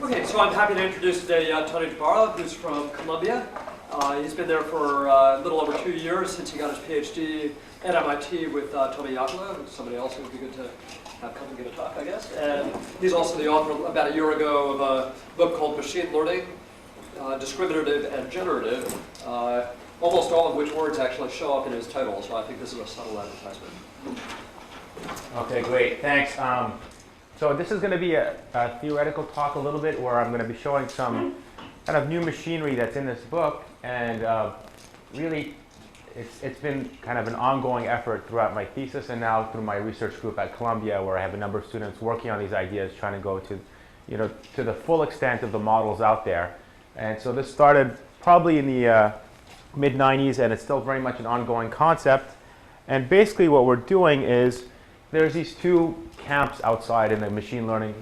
Okay, so I'm happy to introduce today Tony Jebara, who's from Columbia. He's been there for a little over 2 years since he got his PhD at MIT with Tommy Yakula, somebody else who would be good to have come and give a talk, I guess. And he's also the author about a year ago of a book called Machine Learning, Discriminative and Generative, almost all of which words actually show up in his title, so I think this is a subtle advertisement. Okay, great, thanks. So this is going to be a theoretical talk a little bit where I'm going to be showing some kind of new machinery that's in this book, and really it's been kind of an ongoing effort throughout my thesis and now through my research group at Columbia, where I have a number of students working on these ideas, trying to go to, to the full extent of the models out there. And so this started probably in the mid-90s, and it's still very much an ongoing concept. And basically what we're doing is there's these two camps outside in the machine learning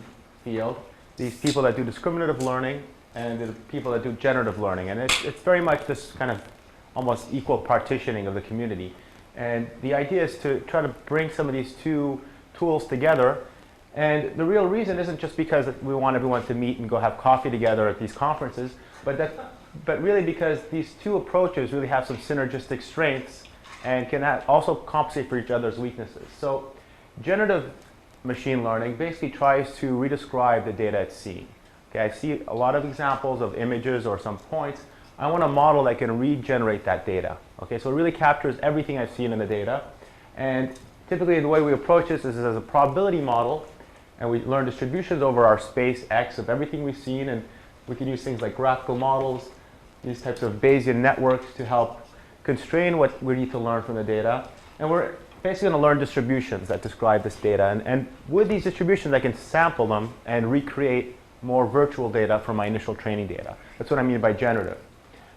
field, these people that do discriminative learning and the people that do generative learning. And it's very much this kind of almost equal partitioning of the community. And the idea is to try to bring some of these two tools together. And the real reason isn't just because we want everyone to meet and go have coffee together at these conferences, but really because these two approaches really have some synergistic strengths and can also compensate for each other's weaknesses. So generative machine learning basically tries to redescribe the data it's seeing. Okay, I see a lot of examples of images or some points. I want a model that can regenerate that data. Okay, so it really captures everything I've seen in the data. And typically the way we approach this is as a probability model, and we learn distributions over our space X of everything we've seen, and we can use things like graphical models, these types of Bayesian networks to help constrain what we need to learn from the data. And we're basically going to learn distributions that describe this data. And with these distributions, I can sample them and recreate more virtual data from my initial training data. That's what I mean by generative.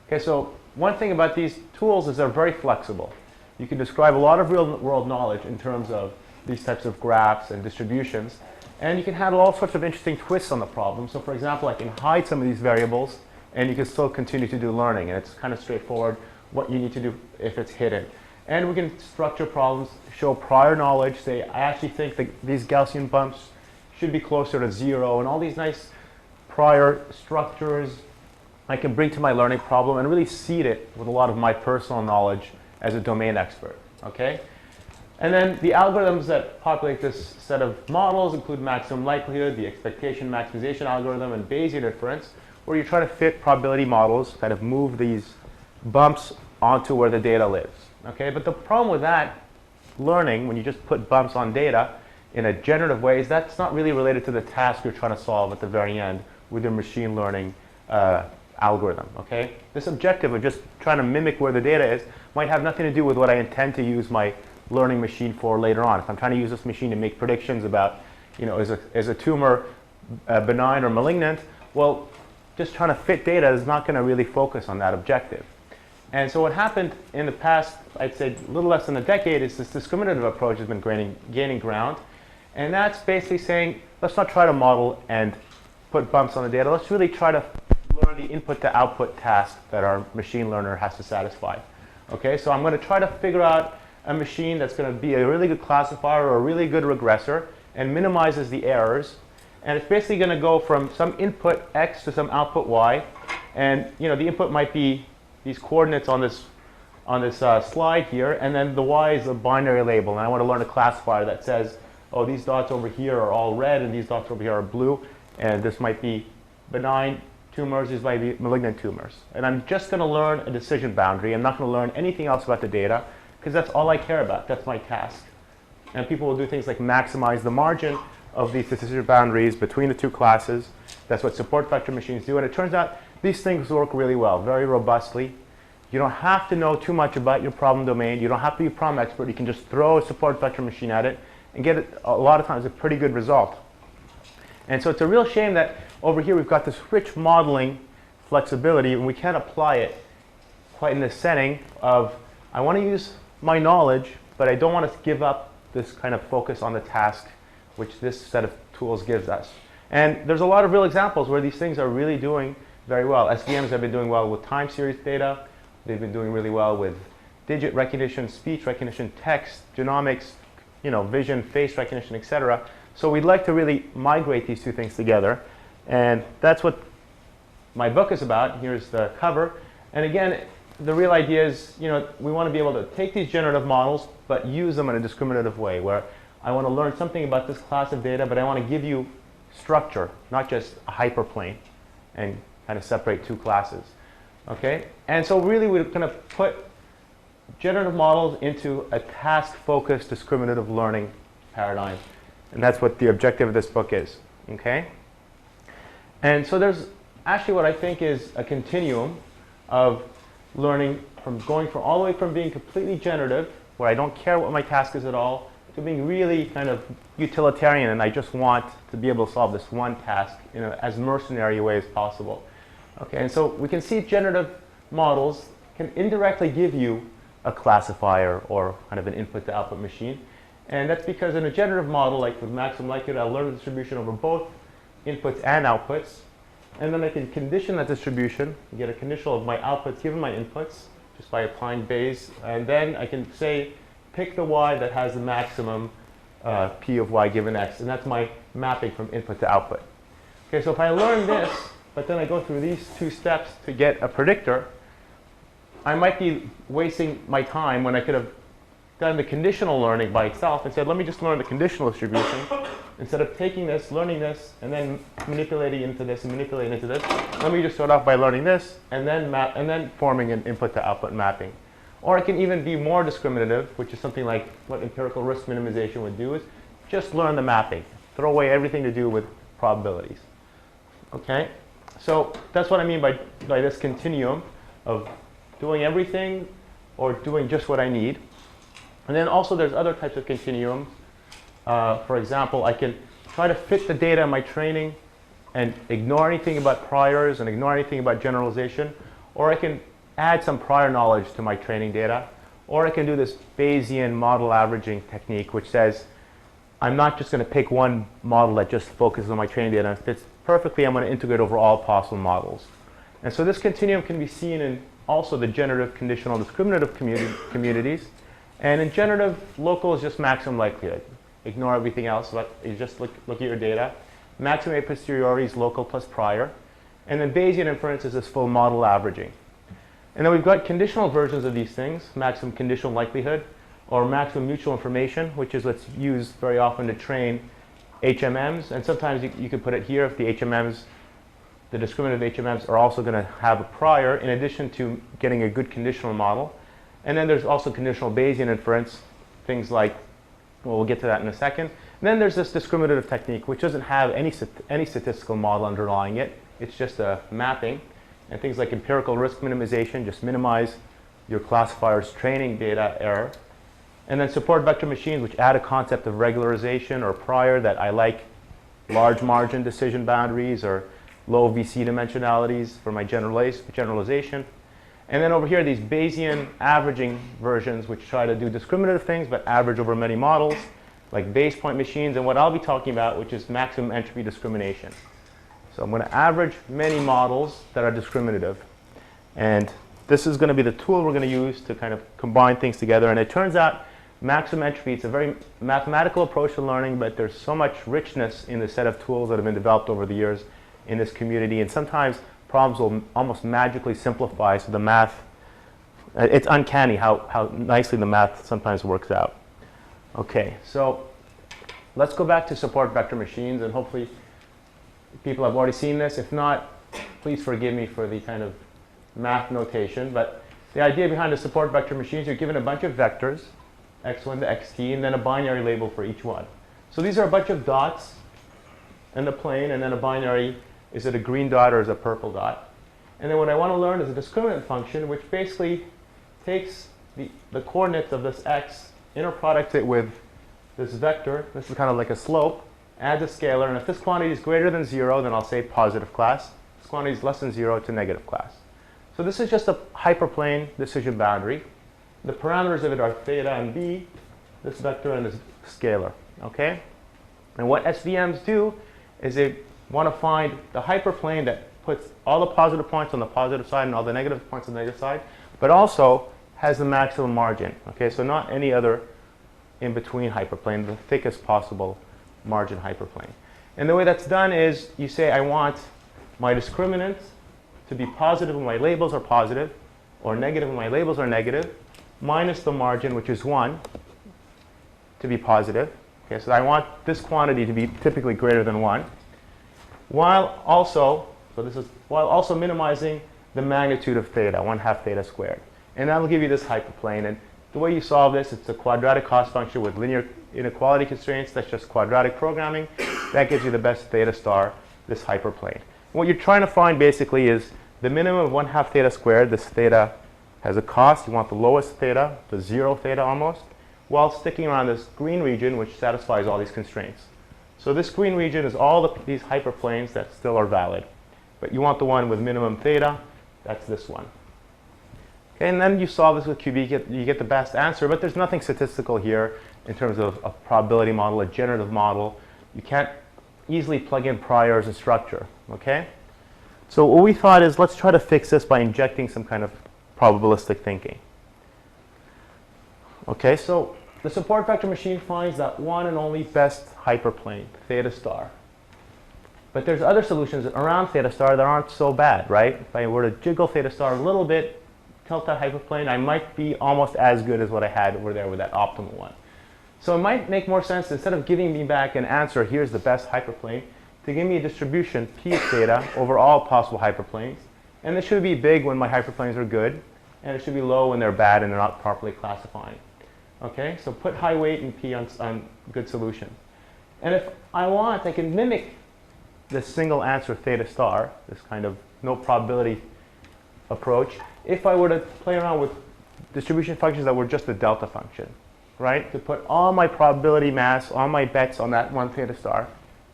Okay, so one thing about these tools is they're very flexible. You can describe a lot of real-world knowledge in terms of these types of graphs and distributions. And you can handle all sorts of interesting twists on the problem. So for example, I can hide some of these variables, and you can still continue to do learning. And it's kind of straightforward what you need to do if it's hidden. And we can structure problems, show prior knowledge, say, I actually think that these Gaussian bumps should be closer to 0, and all these nice prior structures I can bring to my learning problem and really seed it with a lot of my personal knowledge as a domain expert. Okay? And then the algorithms that populate this set of models include maximum likelihood, the expectation maximization algorithm, and Bayesian inference, where you try to fit probability models, kind of move these bumps onto where the data lives. Okay, but the problem with that learning, when you just put bumps on data in a generative way, is that's not really related to the task you're trying to solve at the very end with your machine learning algorithm. Okay, this objective of just trying to mimic where the data is might have nothing to do with what I intend to use my learning machine for later on. If I'm trying to use this machine to make predictions about, is a tumor benign or malignant, well, just trying to fit data is not going to really focus on that objective. And so what happened in the past, I'd say a little less than a decade, is this discriminative approach has been gaining ground. And that's basically saying, let's not try to model and put bumps on the data. Let's really try to learn the input to output task that our machine learner has to satisfy. Okay, so I'm going to try to figure out a machine that's going to be a really good classifier or a really good regressor and minimizes the errors. And it's basically going to go from some input X to some output Y. And the input might be these coordinates on this slide here, and then the Y is a binary label, and I want to learn a classifier that says, oh, these dots over here are all red, and these dots over here are blue, and this might be benign tumors, these might be malignant tumors. And I'm just going to learn a decision boundary. I'm not going to learn anything else about the data, because that's all I care about. That's my task. And people will do things like maximize the margin of these decision boundaries between the two classes. That's what support vector machines do, and it turns out these things work really well, very robustly. You don't have to know too much about your problem domain. You don't have to be a problem expert. You can just throw a support vector machine at it and get it, a lot of times, a pretty good result. And so it's a real shame that over here we've got this rich modeling flexibility, and we can't apply it quite in this setting of, I want to use my knowledge, but I don't want to give up this kind of focus on the task which this set of tools gives us. And there's a lot of real examples where these things are really doing very well. SVMs have been doing well with time series data. They've been doing really well with digit recognition, speech recognition, text, genomics, vision, face recognition, etc. So we'd like to really migrate these two things together. And that's what my book is about. Here's the cover. And again, the real idea is, we want to be able to take these generative models, but use them in a discriminative way, where I want to learn something about this class of data, but I want to give you structure, not just a hyperplane, and kind of separate two classes. Okay? And so really we're going to put generative models into a task-focused discriminative learning paradigm. And that's what the objective of this book is. Okay? And so there's actually what I think is a continuum of learning from going all the way from being completely generative, where I don't care what my task is at all, to being really kind of utilitarian, and I just want to be able to solve this one task in as mercenary a way as possible. Okay, and so we can see generative models can indirectly give you a classifier or kind of an input to output machine. And that's because in a generative model, like with maximum likelihood, I'll learn the distribution over both inputs and outputs. And then I can condition that distribution, get a conditional of my outputs given my inputs, just by applying Bayes. And then I can say, pick the y that has the maximum p of y given x. And that's my mapping from input to output. Okay, so if I learn this, but then I go through these two steps to get a predictor, I might be wasting my time when I could have done the conditional learning by itself and said, let me just learn the conditional distribution. Instead of taking this, learning this, and then manipulating into this and manipulating into this, let me just start off by learning this and then forming an input to output mapping. Or I can even be more discriminative, which is something like what empirical risk minimization would do, is just learn the mapping. Throw away everything to do with probabilities. Okay? So that's what I mean by this continuum of doing everything or doing just what I need. And then also there's other types of continuums. For example, I can try to fit the data in my training and ignore anything about priors and ignore anything about generalization. Or I can add some prior knowledge to my training data. Or I can do this Bayesian model averaging technique, which says I'm not just going to pick one model that just focuses on my training data and fits perfectly. I'm going to integrate over all possible models. And so this continuum can be seen in also the generative conditional discriminative communities. And in generative, local is just maximum likelihood. Ignore everything else, but you just look at your data. Maximum a posteriori is local plus prior. And then Bayesian inference is this full model averaging. And then we've got conditional versions of these things, maximum conditional likelihood, or maximum mutual information, which is what's used very often to train HMMs. And sometimes you could put it here if the HMMs, the discriminative HMMs are also going to have a prior in addition to getting a good conditional model. And then there's also conditional Bayesian inference, things like, well, we'll get to that in a second. And then there's this discriminative technique, which doesn't have any statistical model underlying it. It's just a mapping. And things like empirical risk minimization, just minimize your classifier's training data error. And then support vector machines, which add a concept of regularization or prior that I like large margin decision boundaries or low VC dimensionalities for my generalization. And then over here, these Bayesian averaging versions, which try to do discriminative things, but average over many models, like Bayes point machines, and what I'll be talking about, which is maximum entropy discrimination. So I'm going to average many models that are discriminative. And this is going to be the tool we're going to use to kind of combine things together. And it turns out maximum entropy, it's a very mathematical approach to learning, but there's so much richness in the set of tools that have been developed over the years in this community. And sometimes problems will almost magically simplify, so the math, it's uncanny how nicely the math sometimes works out. Okay, so let's go back to support vector machines, and hopefully people have already seen this. If not, please forgive me for the kind of math notation, but the idea behind a support vector machines, you're given a bunch of vectors, x1 to xt, and then a binary label for each one. So these are a bunch of dots in the plane, and then a binary. Is it a green dot or is it a purple dot? And then what I want to learn is a discriminant function, which basically takes the coordinates of this x, inner products it with this vector. This is kind of like a slope. Adds a scalar. And if this quantity is greater than 0, then I'll say positive class. If this quantity is less than 0, it's a negative class. So this is just a hyperplane decision boundary. The parameters of it are theta and b, this vector and this scalar. Okay? And what SVMs do is they want to find the hyperplane that puts all the positive points on the positive side and all the negative points on the negative side, but also has the maximum margin. Okay, so not any other in-between hyperplane, the thickest possible margin hyperplane. And the way that's done is you say, I want my discriminant to be positive when my labels are positive, or negative when my labels are negative, minus the margin, which is 1, to be positive. Okay, so I want this quantity to be typically greater than 1, while also minimizing the magnitude of theta, 1/2 theta squared. And that'll give you this hyperplane. And the way you solve this, it's a quadratic cost function with linear inequality constraints. That's just quadratic programming. That gives you the best theta star, this hyperplane. What you're trying to find basically is the minimum of 1/2 theta squared. This theta has a cost. You want the lowest theta, the 0 theta almost, while sticking around this green region, which satisfies all these constraints. So this green region is all these hyperplanes that still are valid. But you want the one with minimum theta. That's this one. Okay, and then you solve this with QB, you get the best answer, but there's nothing statistical here in terms of a probability model, a generative model. You can't easily plug in priors and structure, okay? So what we thought is, let's try to fix this by injecting some kind of probabilistic thinking. Okay, so the support vector machine finds that one and only best hyperplane, theta star. But there's other solutions around theta star that aren't so bad, right? If I were to jiggle theta star a little bit, tilt that hyperplane, I might be almost as good as what I had over there with that optimal one. So it might make more sense, instead of giving me back an answer, here's the best hyperplane, to give me a distribution, P of theta, over all possible hyperplanes. And this should be big when my hyperplanes are good, and it should be low when they're bad and they're not properly classifying. Okay, so put high weight in P on good solution. And if I want, I can mimic this single answer theta star, this kind of no probability approach, if I were to play around with distribution functions that were just a delta function, right? To put all my probability mass, all my bets on that one theta star,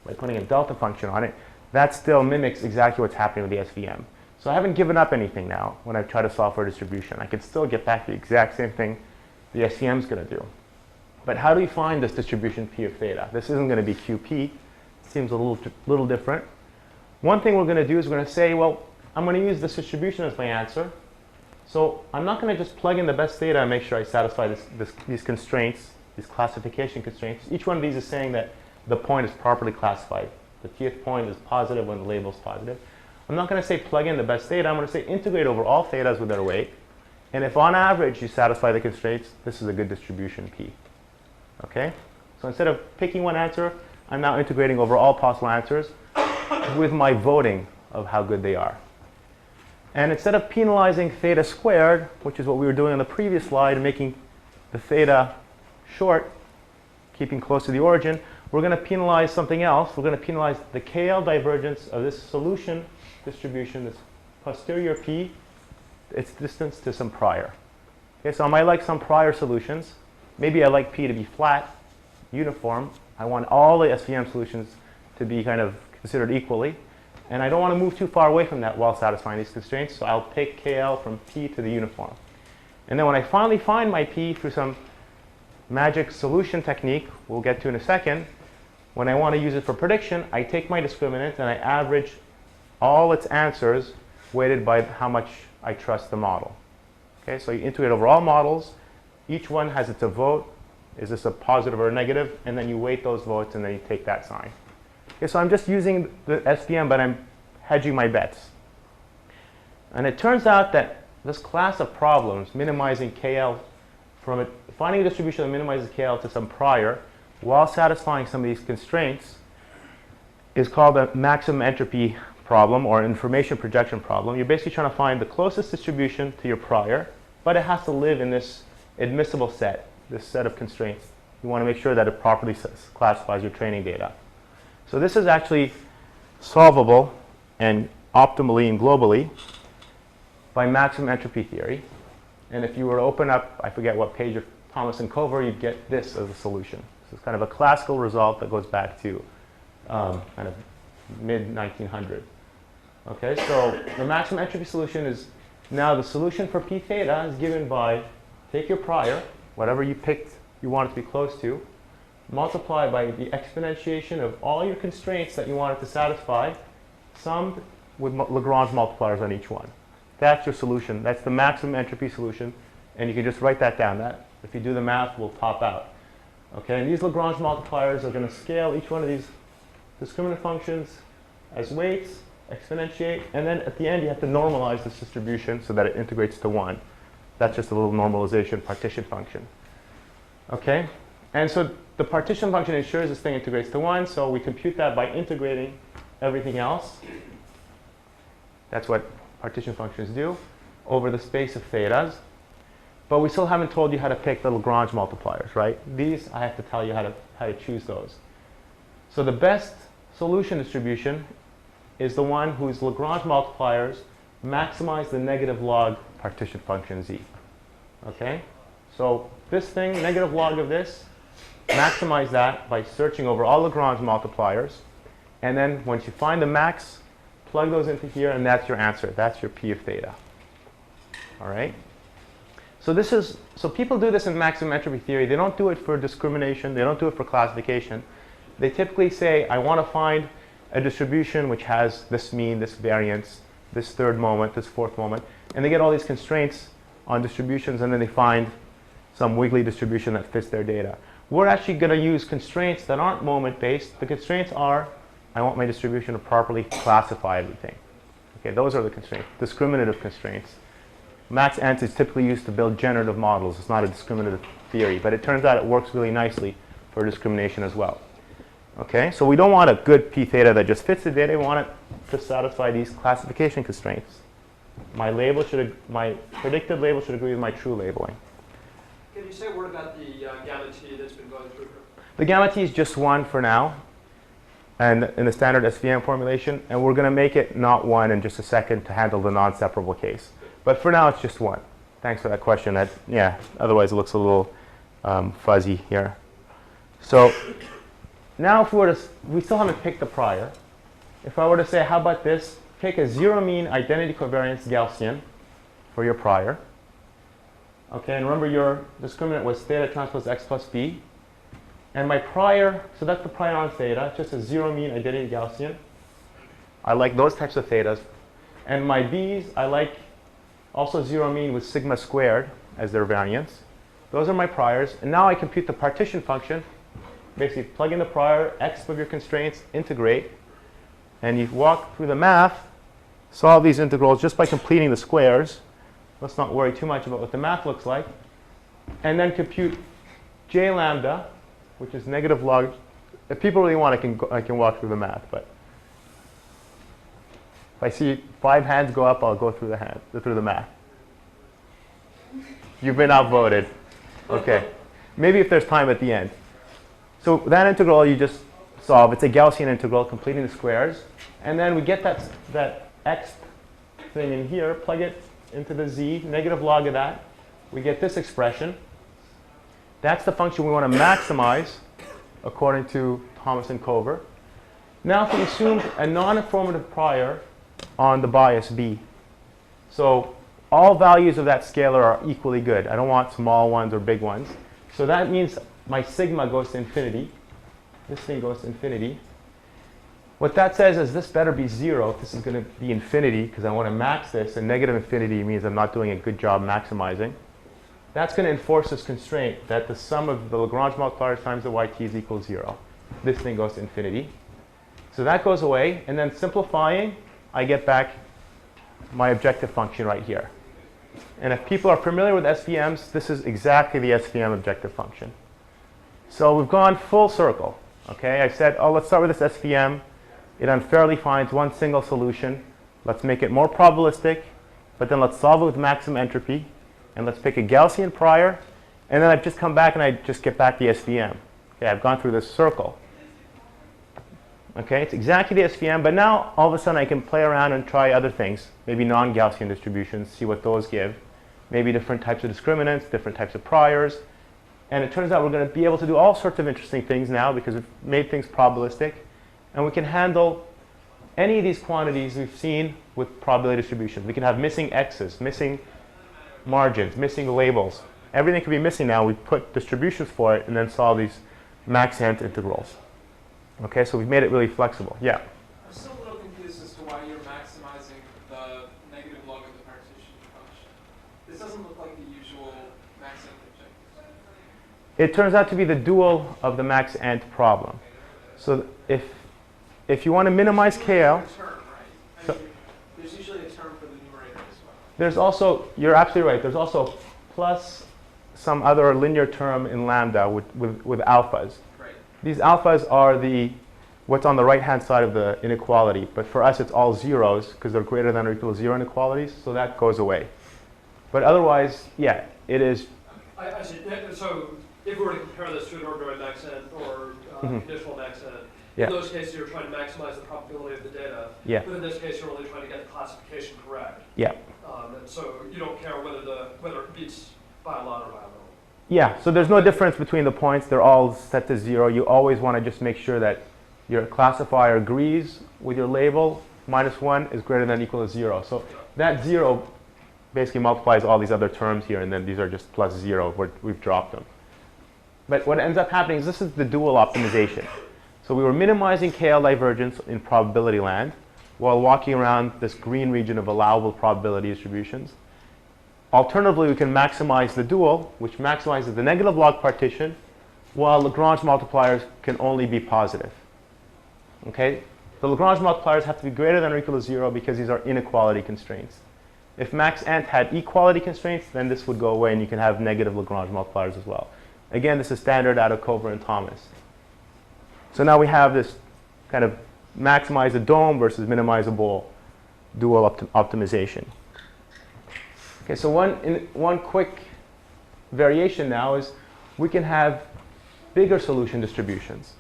by putting a delta function on it, that still mimics exactly what's happening with the SVM. So I haven't given up anything now when I try to solve for a distribution. I can still get back the exact same thing the SVM is going to do. But how do we find this distribution P of theta? This isn't going to be QP. Seems a little different. One thing we're going to do is we're going to say, well, I'm going to use this distribution as my answer. So I'm not going to just plug in the best theta and make sure I satisfy these constraints, these classification constraints. Each one of these is saying that the point is properly classified. The tth point is positive when the label is positive. I'm not going to say plug in the best theta. I'm going to say integrate over all thetas with their weight. And if on average you satisfy the constraints, this is a good distribution P. Okay? So instead of picking one answer, I'm now integrating over all possible answers with my voting of how good they are. And instead of penalizing theta squared, which is what we were doing on the previous slide, making the theta short, keeping close to the origin, we're going to penalize something else. We're going to penalize the KL divergence of this solution distribution, this posterior P, its distance to some prior. Okay, so I might like some prior solutions. Maybe I like P to be flat, uniform. I want all the SVM solutions to be kind of considered equally. And I don't want to move too far away from that while satisfying these constraints. So I'll take KL from P to the uniform. And then when I finally find my P through some magic solution technique, we'll get to in a second, when I want to use it for prediction, I take my discriminant and I average all its answers weighted by how much I trust the model. Okay, so you integrate over all models. Each one has its vote. Is this a positive or a negative? And then you weight those votes and then you take that sign. Okay, so I'm just using the SVM, but I'm hedging my bets. And it turns out that this class of problems, minimizing KL finding a distribution that minimizes KL to some prior, while satisfying some of these constraints, is called a maximum entropy problem or information projection problem. You're basically trying to find the closest distribution to your prior, but it has to live in this admissible set, this set of constraints. You want to make sure that it properly classifies your training data. So this is actually solvable and optimally and globally by maximum entropy theory. And if you were to open up, I forget what page of Thomas and Cover, you'd get this as a solution. This is kind of a classical result that goes back to kind of mid-1900. Okay, so the maximum entropy solution is now the solution for P theta is given by take your prior, whatever you picked you want it to be close to, multiply by the exponentiation of all your constraints that you want it to satisfy, summed with Lagrange multipliers on each one. That's your solution. That's the maximum entropy solution. And you can just write that down. That, if you do the math, will top out. Okay, and these Lagrange multipliers are going to scale each one of these discriminant functions as weights, exponentiate, and then at the end you have to normalize this distribution so that it integrates to 1. That's just a little normalization partition function. Okay? And so the partition function ensures this thing integrates to 1, so we compute that by integrating everything else. That's what partition functions do over the space of thetas. But we still haven't told you how to pick the Lagrange multipliers, right? These, I have to tell you how to choose those. So the best solution distribution is the one whose Lagrange multipliers maximize the negative log partition function z. Okay? So this thing, negative log of this, maximize that by searching over all Lagrange multipliers. And then once you find the max, plug those into here, and that's your answer. That's your p of theta. All right? So people do this in maximum entropy theory. They don't do it for discrimination. They don't do it for classification. They typically say, I want to find a distribution which has this mean, this variance, this third moment, this fourth moment. And they get all these constraints on distributions, and then they find some wiggly distribution that fits their data. We're actually going to use constraints that aren't moment-based. The constraints are, I want my distribution to properly classify everything. Okay, those are the constraints, discriminative constraints. Max-ent is typically used to build generative models. It's not a discriminative theory, but it turns out it works really nicely for discrimination as well. Okay, so we don't want a good p theta that just fits the data. We want it to satisfy these classification constraints. My predicted label should agree with my true labeling. Can you say a word about the gamma t that's been going through here? The gamma t is just 1 for now, and in the standard SVM formulation, and we're going to make it not 1 in just a second to handle the non-separable case. But for now, it's just 1. Thanks for that question. Otherwise it looks a little fuzzy here. So now if we still haven't picked the prior. If I were to say, how about this? Pick a zero mean identity covariance Gaussian for your prior. Okay, and remember your discriminant was theta transpose x plus b. And my prior, so that's the prior on theta, just a zero mean identity Gaussian. I like those types of thetas. And my b's, I like also zero mean with sigma squared as their variance. Those are my priors. And now I compute the partition function. Basically, plug in the prior, x of your constraints, integrate. And you walk through the math, solve these integrals just by completing the squares. Let's not worry too much about what the math looks like. And then compute j lambda, which is negative log. If people really want, I can walk through the math. But if I see 5 hands go up, I'll go through the math. You've been outvoted. Okay. Maybe if there's time at the end. So that integral you just solve. It's a Gaussian integral, completing the squares. And then we get that x thing in here, plug it into the z, negative log of that. We get this expression. That's the function we want to maximize according to Thomas and Cover. Now if we assume a non-informative prior on the bias b. So all values of that scalar are equally good. I don't want small ones or big ones. So that means my sigma goes to infinity. This thing goes to infinity. What that says is this better be 0 if this is going to be infinity, because I want to max this, and negative infinity means I'm not doing a good job maximizing. That's going to enforce this constraint that the sum of the Lagrange multipliers times the yt is equal to 0. This thing goes to infinity. So that goes away, and then simplifying, I get back my objective function right here. And if people are familiar with SVMs, this is exactly the SVM objective function. So we've gone full circle. Okay, I said, oh, let's start with this SVM. It unfairly finds one single solution. Let's make it more probabilistic, but then let's solve it with maximum entropy. And let's pick a Gaussian prior. And then I've just come back and I just get back the SVM. Okay, I've gone through this circle. Okay, it's exactly the SVM, but now all of a sudden I can play around and try other things. Maybe non-Gaussian distributions, see what those give. Maybe different types of discriminants, different types of priors. And it turns out we're going to be able to do all sorts of interesting things now because we've made things probabilistic. And we can handle any of these quantities we've seen with probability distributions. We can have missing x's, missing margins, missing labels. Everything can be missing now. We put distributions for it and then solve these max-ent integrals. Okay, so we've made it really flexible. Yeah? I'm still a little confused as to why you're maximizing the negative log of the partition function. This doesn't look like the usual max-ent objective. It turns out to be the dual of the max-ent problem. So if if you want to minimize KL, There's usually a term for the numerator as well. there's also, you're absolutely right, there's also plus some other linear term in lambda with alphas. Right. These alphas are what's on the right-hand side of the inequality. But for us, it's all zeros because they're greater than or equal to 0 inequalities. So that goes away. But otherwise, yeah, it is. I see. So if we were to compare this to an ordinary maxent or conditional maxent, in those cases, you're trying to maximize the probability of the data. Yeah. But in this case, you're only trying to get the classification correct. Yeah. And so you don't care whether it beats by a lot or by a little. Yeah. So there's no difference between the points. They're all set to 0. You always want to just make sure that your classifier agrees with your label. -1 is greater than or equal to 0. So that 0 basically multiplies all these other terms here, and then these are just plus 0 where we've dropped them. But what ends up happening is this is the dual optimization. So we were minimizing KL divergence in probability land while walking around this green region of allowable probability distributions. Alternatively, we can maximize the dual, which maximizes the negative log partition, while Lagrange multipliers can only be positive. Okay? The Lagrange multipliers have to be greater than or equal to 0 because these are inequality constraints. If maxent had equality constraints, then this would go away and you can have negative Lagrange multipliers as well. Again, this is standard out of Cover and Thomas. So now we have this kind of maximize a dome versus minimize a bowl dual optimization. Okay, so one quick variation now is we can have bigger solution distributions.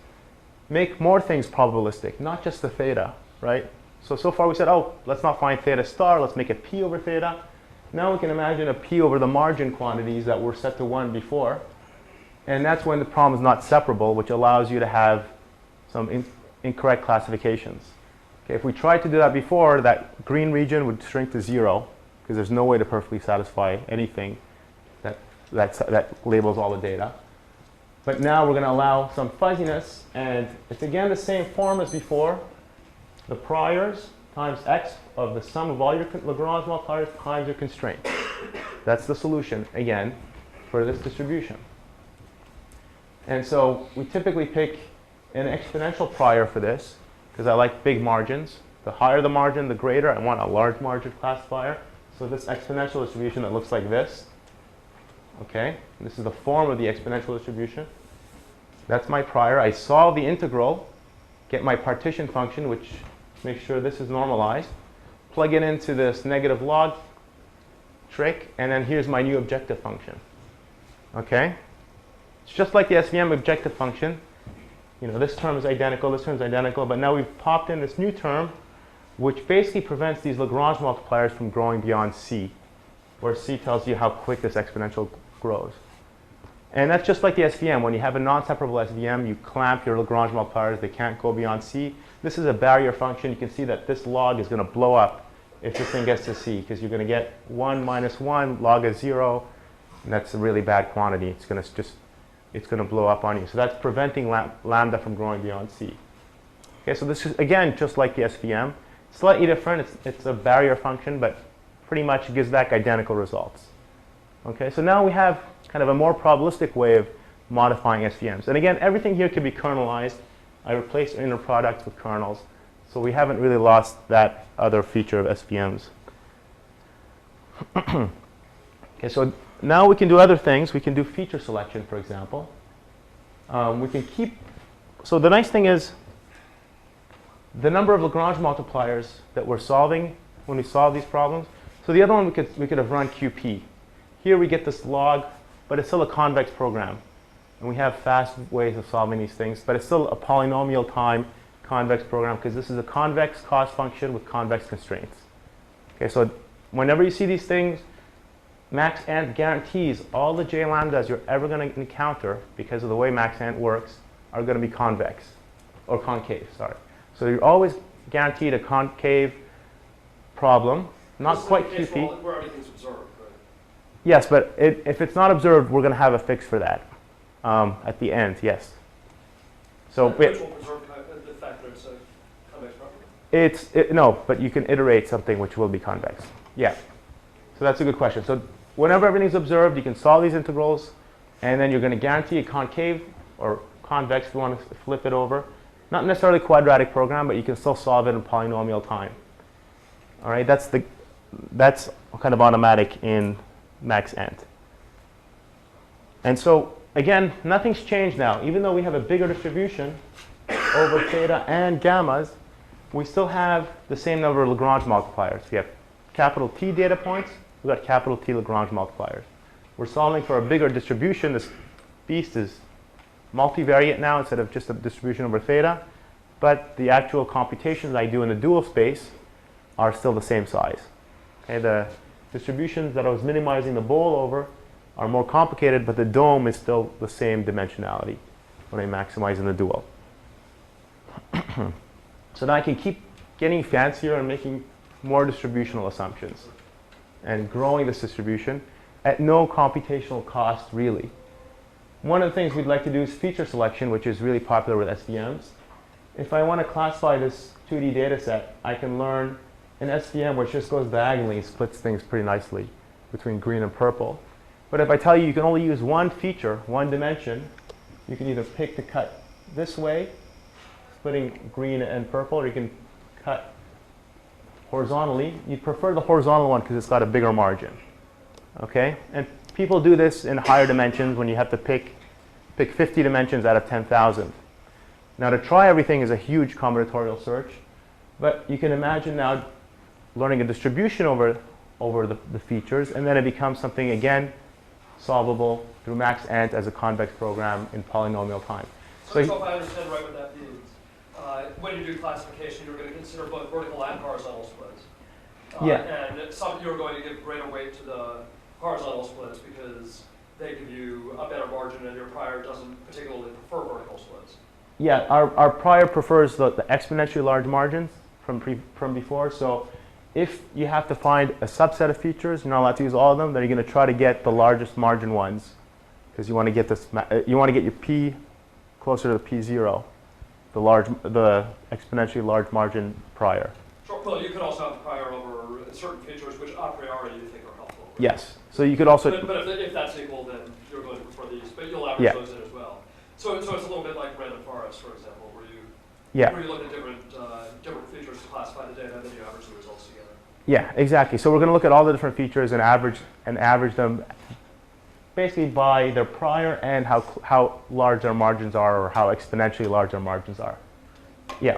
Make more things probabilistic, not just the theta, right? So far we said, oh, let's not find theta star, let's make it p over theta. Now we can imagine a p over the margin quantities that were set to 1 before. And that's when the problem is not separable, which allows you to have some incorrect classifications. Okay, if we tried to do that before, that green region would shrink to 0, because there's no way to perfectly satisfy anything that labels all the data. But now we're going to allow some fuzziness, and it's again the same form as before. The priors times x of the sum of all your Lagrange multipliers times your constraint. That's the solution, again, for this distribution. And so we typically pick an exponential prior for this, because I like big margins. The higher the margin, the greater. I want a large margin classifier. So this exponential distribution that looks like this. Okay, this is the form of the exponential distribution. That's my prior. I solve the integral, get my partition function, which makes sure this is normalized, plug it into this negative log trick, and then here's my new objective function. Okay, it's just like the SVM objective function. You know, this term is identical, this term is identical, but now we've popped in this new term, which basically prevents these Lagrange multipliers from growing beyond c, where c tells you how quick this exponential grows. And that's just like the SVM. When you have a non-separable SVM, you clamp your Lagrange multipliers. They can't go beyond c. This is a barrier function. You can see that this log is going to blow up if this thing gets to c, because you're going to get 1 minus 1 log of 0, and that's a really bad quantity. It's going to blow up on you. So that's preventing lambda from growing beyond c. Okay, so this is, again, just like the SVM. Slightly different. It's a barrier function, but pretty much gives back identical results. Okay, so now we have kind of a more probabilistic way of modifying SVMs. And again, everything here can be kernelized. I replaced inner products with kernels. So we haven't really lost that other feature of SVMs. Okay, so now we can do other things. We can do feature selection, for example. We can keep, so the nice thing is the number of Lagrange multipliers that we're solving when we solve these problems. So the other one, we could have run QP. Here we get this log, but it's still a convex program. And we have fast ways of solving these things, but it's still a polynomial time convex program, because this is a convex cost function with convex constraints. Okay, so whenever you see these things, maxent guarantees all the j lambdas you're ever going to encounter, because of the way maxent works, are going to be convex, or concave, sorry. So you're always guaranteed a concave problem, not quite QP. Where everything's observed, right? Yes, but if it's not observed, we're going to have a fix for that at the end, yes. So which will preserve the fact that it's a convex property? No, but you can iterate something which will be convex. Yeah. So that's a good question. So whenever everything's observed, you can solve these integrals, and then you're going to guarantee a concave or convex if you want to flip it over. Not necessarily quadratic program, but you can still solve it in polynomial time. All right, that's kind of automatic in maxent. And so again, nothing's changed now. Even though we have a bigger distribution over theta and gammas, we still have the same number of Lagrange multipliers. We have capital T data points, we've got capital T Lagrange multipliers. We're solving for a bigger distribution. This beast is multivariate now instead of just a distribution over theta, but the actual computations I do in the dual space are still the same size. Okay, the distributions that I was minimizing the bowl over are more complicated, but the dome is still the same dimensionality when I maximize in the dual. So now I can keep getting fancier and making more distributional assumptions and growing this distribution at no computational cost, really. One of the things we'd like to do is feature selection, which is really popular with SVMs. If I want to classify this 2D data set, I can learn an SVM which just goes diagonally and splits things pretty nicely between green and purple. But if I tell you you can only use one feature, one dimension, you can either pick to cut this way, splitting green and purple, or you can cut horizontally. You'd prefer the horizontal one because it's got a bigger margin. Okay? And people do this in higher dimensions when you have to pick 50 dimensions out of 10,000. Now to try everything is a huge combinatorial search, but you can imagine now learning a distribution over the features, and then it becomes something, again, solvable through maxent as a convex program in polynomial time. So if I understand right what that means, when you do classification, you're going to consider both vertical and horizontal splits. Yeah. And some you're going to give greater weight to the horizontal splits because they give you a better margin, and your prior doesn't particularly prefer vertical splits. Yeah, our prior prefers the exponentially large margins from before. So if you have to find a subset of features, you're not allowed to use all of them, then you're going to try to get the largest margin ones because you want to get this. You want to get your p closer to the p0, the exponentially large margin prior. Sure. Well, you could also have prior over certain features which a priori you think are helpful. Right? Yes. So you could also. But if that's equal, then you're going to prefer these, but you'll average those in as well. So it's a little bit like random forest, for example, where you look at different features to classify the data, and then you average the results together. Yeah, exactly. So we're going to look at all the different features and average them basically by their prior and how large their margins are, or how exponentially large their margins are. Yeah.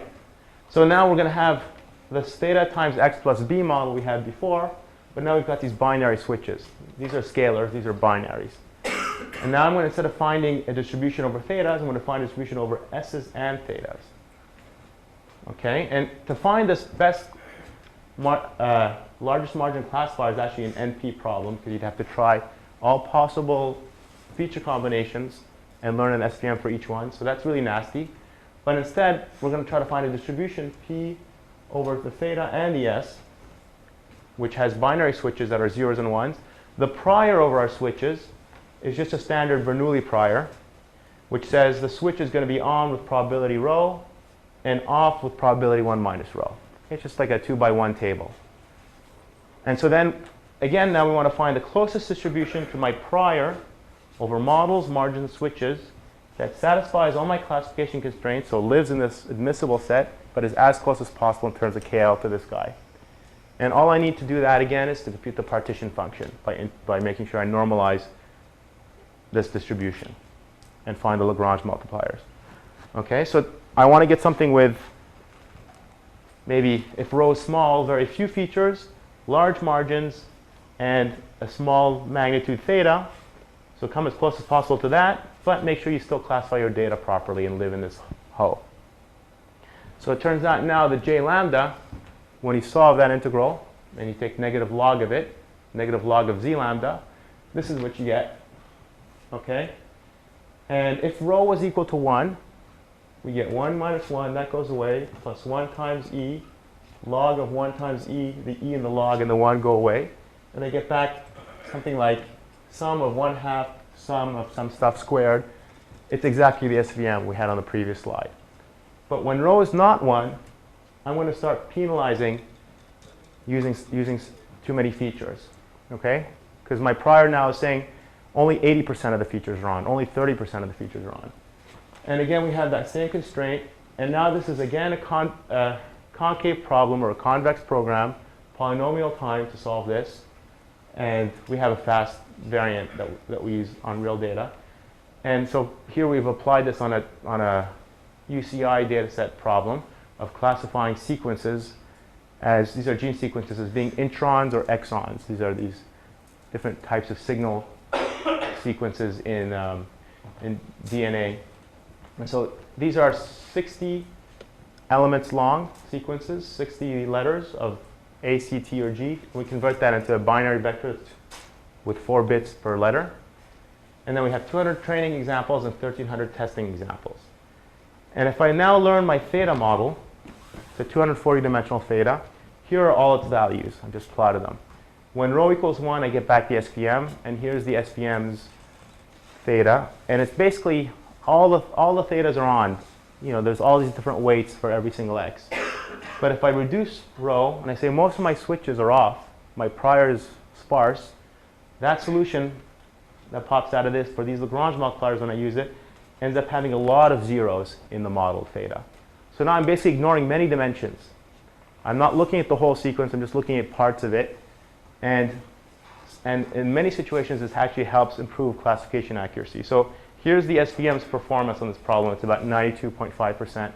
So now we're going to have this theta times x plus b model we had before, but now we've got these binary switches. These are scalars, these are binaries. And now I'm going to, instead of finding a distribution over thetas, I'm going to find a distribution over s's and thetas. Okay, and to find this largest margin classifier is actually an NP problem, because you'd have to try all possible feature combinations and learn an SVM for each one. So that's really nasty. But instead, we're going to try to find a distribution P over the theta and the s, which has binary switches that are zeros and ones. The prior over our switches is just a standard Bernoulli prior, which says the switch is going to be on with probability rho and off with probability 1 minus rho. It's just like a 2-by-1 table. And so then, again, now we want to find the closest distribution to my prior over models, margins, switches that satisfies all my classification constraints, so lives in this admissible set, but is as close as possible in terms of KL to this guy. And all I need to do that, again, is to compute the partition function by making sure I normalize this distribution and find the Lagrange multipliers. Okay, so I want to get something with maybe, if rho is small, very few features, large margins, and a small magnitude theta. So come as close as possible to that, but make sure you still classify your data properly and live in this Ho. So it turns out now that J lambda, when you solve that integral, and you take negative log of it, negative log of Z lambda, this is what you get. Okay? And if rho was equal to 1, we get 1 minus 1, that goes away, plus 1 times e, log of 1 times e, the e and the log and the 1 go away. And I get back something like sum of 1/2 sum of some stuff squared. It's exactly the SVM we had on the previous slide. But when rho is not 1, I'm going to start penalizing using too many features. Okay? Because my prior now is saying only 80% of the features are on, only 30% of the features are on. And again, we have that same constraint And now this is again a concave problem or a convex program, polynomial time to solve this. And we have a fast variant that we use on real data. And so here we've applied this on a UCI dataset problem of classifying sequences as, these are gene sequences, as being introns or exons. These are these different types of signal sequences in DNA. And so these are 60 elements long sequences, 60 letters of A, C, T, or G. We convert that into a binary vector with 4 bits per letter. And then we have 200 training examples and 1,300 testing examples. And if I now learn my theta model, it's a 240-dimensional theta, here are all its values. I just plotted them. When rho equals 1, I get back the SVM, and here's the SVM's theta. And it's basically all the thetas are on. You know, there's all these different weights for every single x. But if I reduce rho, and I say most of my switches are off, my prior is sparse, that solution that pops out of this for these Lagrange multipliers when I use it ends up having a lot of zeros in the model theta. So now I'm basically ignoring many dimensions. I'm not looking at the whole sequence, I'm just looking at parts of it. And in many situations, this actually helps improve classification accuracy. So here's the SVM's performance on this problem. It's about 92.5%.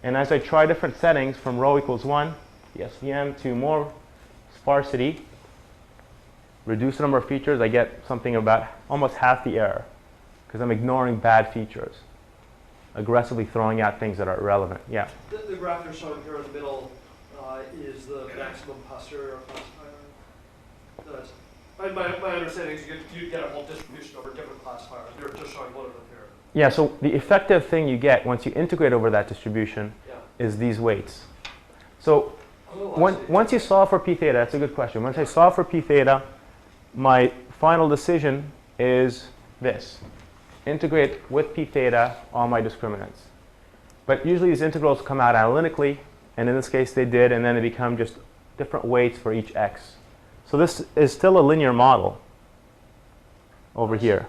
And as I try different settings from rho equals 1, the SVM, to more sparsity, reduce the number of features, I get something about almost half the error because I'm ignoring bad features, aggressively throwing out things that are irrelevant. Yeah? The graph you're showing here in the middle is the maximum posterior classifier. My understanding is you get a whole distribution over different classifiers. You're just showing one of them here. Yeah, so the effective thing you get once you integrate over that distribution is these weights. So once you solve for p theta, that's a good question. Once I solve for p theta, my final decision is this. Integrate with p theta all my discriminants. But usually these integrals come out analytically, and in this case they did, and then they become just different weights for each x. So this is still a linear model over here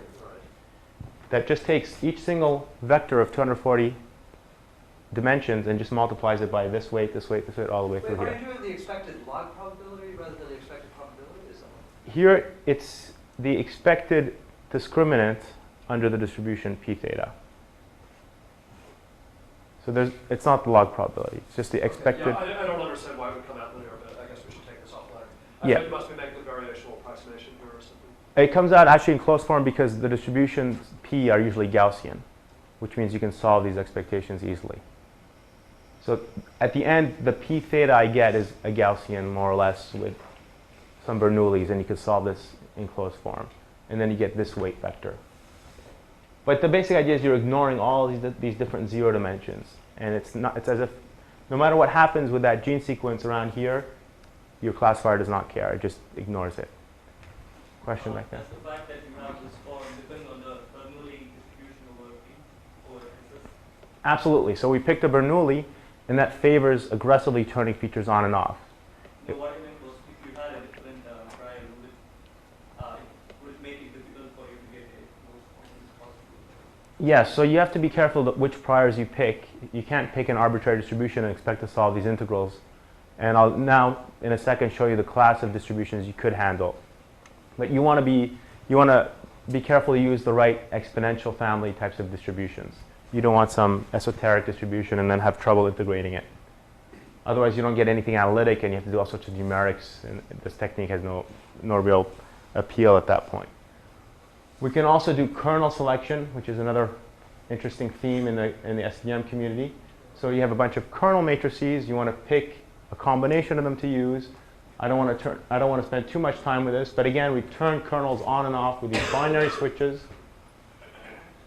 that just takes each single vector of 240 dimensions and just multiplies it by this weight, this weight, this weight, all the way through here. Are you doing the expected log probability rather than the expected probability? Is that Here it's the expected discriminant under the distribution p theta. So it's not the log probability. It's just the expected. Yeah, I don't understand why it would come out linear, but I guess we should take this offline. Yeah. It must be making a variational approximation here or something. It comes out actually in closed form because the distributions p are usually Gaussian, which means you can solve these expectations easily. So at the end, the p theta I get is a Gaussian, more or less, with some Bernoullis, and you can solve this in closed form. And then you get this weight vector. But the basic idea is you're ignoring all these different zero dimensions. And it's as if no matter what happens with that gene sequence around here, your classifier does not care. It just ignores it. Question back there? Does the fact that you have this form depend on the Bernoulli distribution over SS? Absolutely. So we picked a Bernoulli, and that favors aggressively turning features on and off. So what I meant was if you had a different trial, would it make it difficult for you to get a most common possible? Yes, so you have to be careful which priors you pick. You can't pick an arbitrary distribution and expect to solve these integrals. And I'll now, in a second, show you the class of distributions you could handle. But you want to be careful to use the right exponential family types of distributions. You don't want some esoteric distribution and then have trouble integrating it. Otherwise, you don't get anything analytic, and you have to do all sorts of numerics, and this technique has no real appeal at that point. We can also do kernel selection, which is another interesting theme in the SVM community. So you have a bunch of kernel matrices. You want to pick a combination of them to use. I don't want to spend too much time with this, but again, we turn kernels on and off with these binary switches.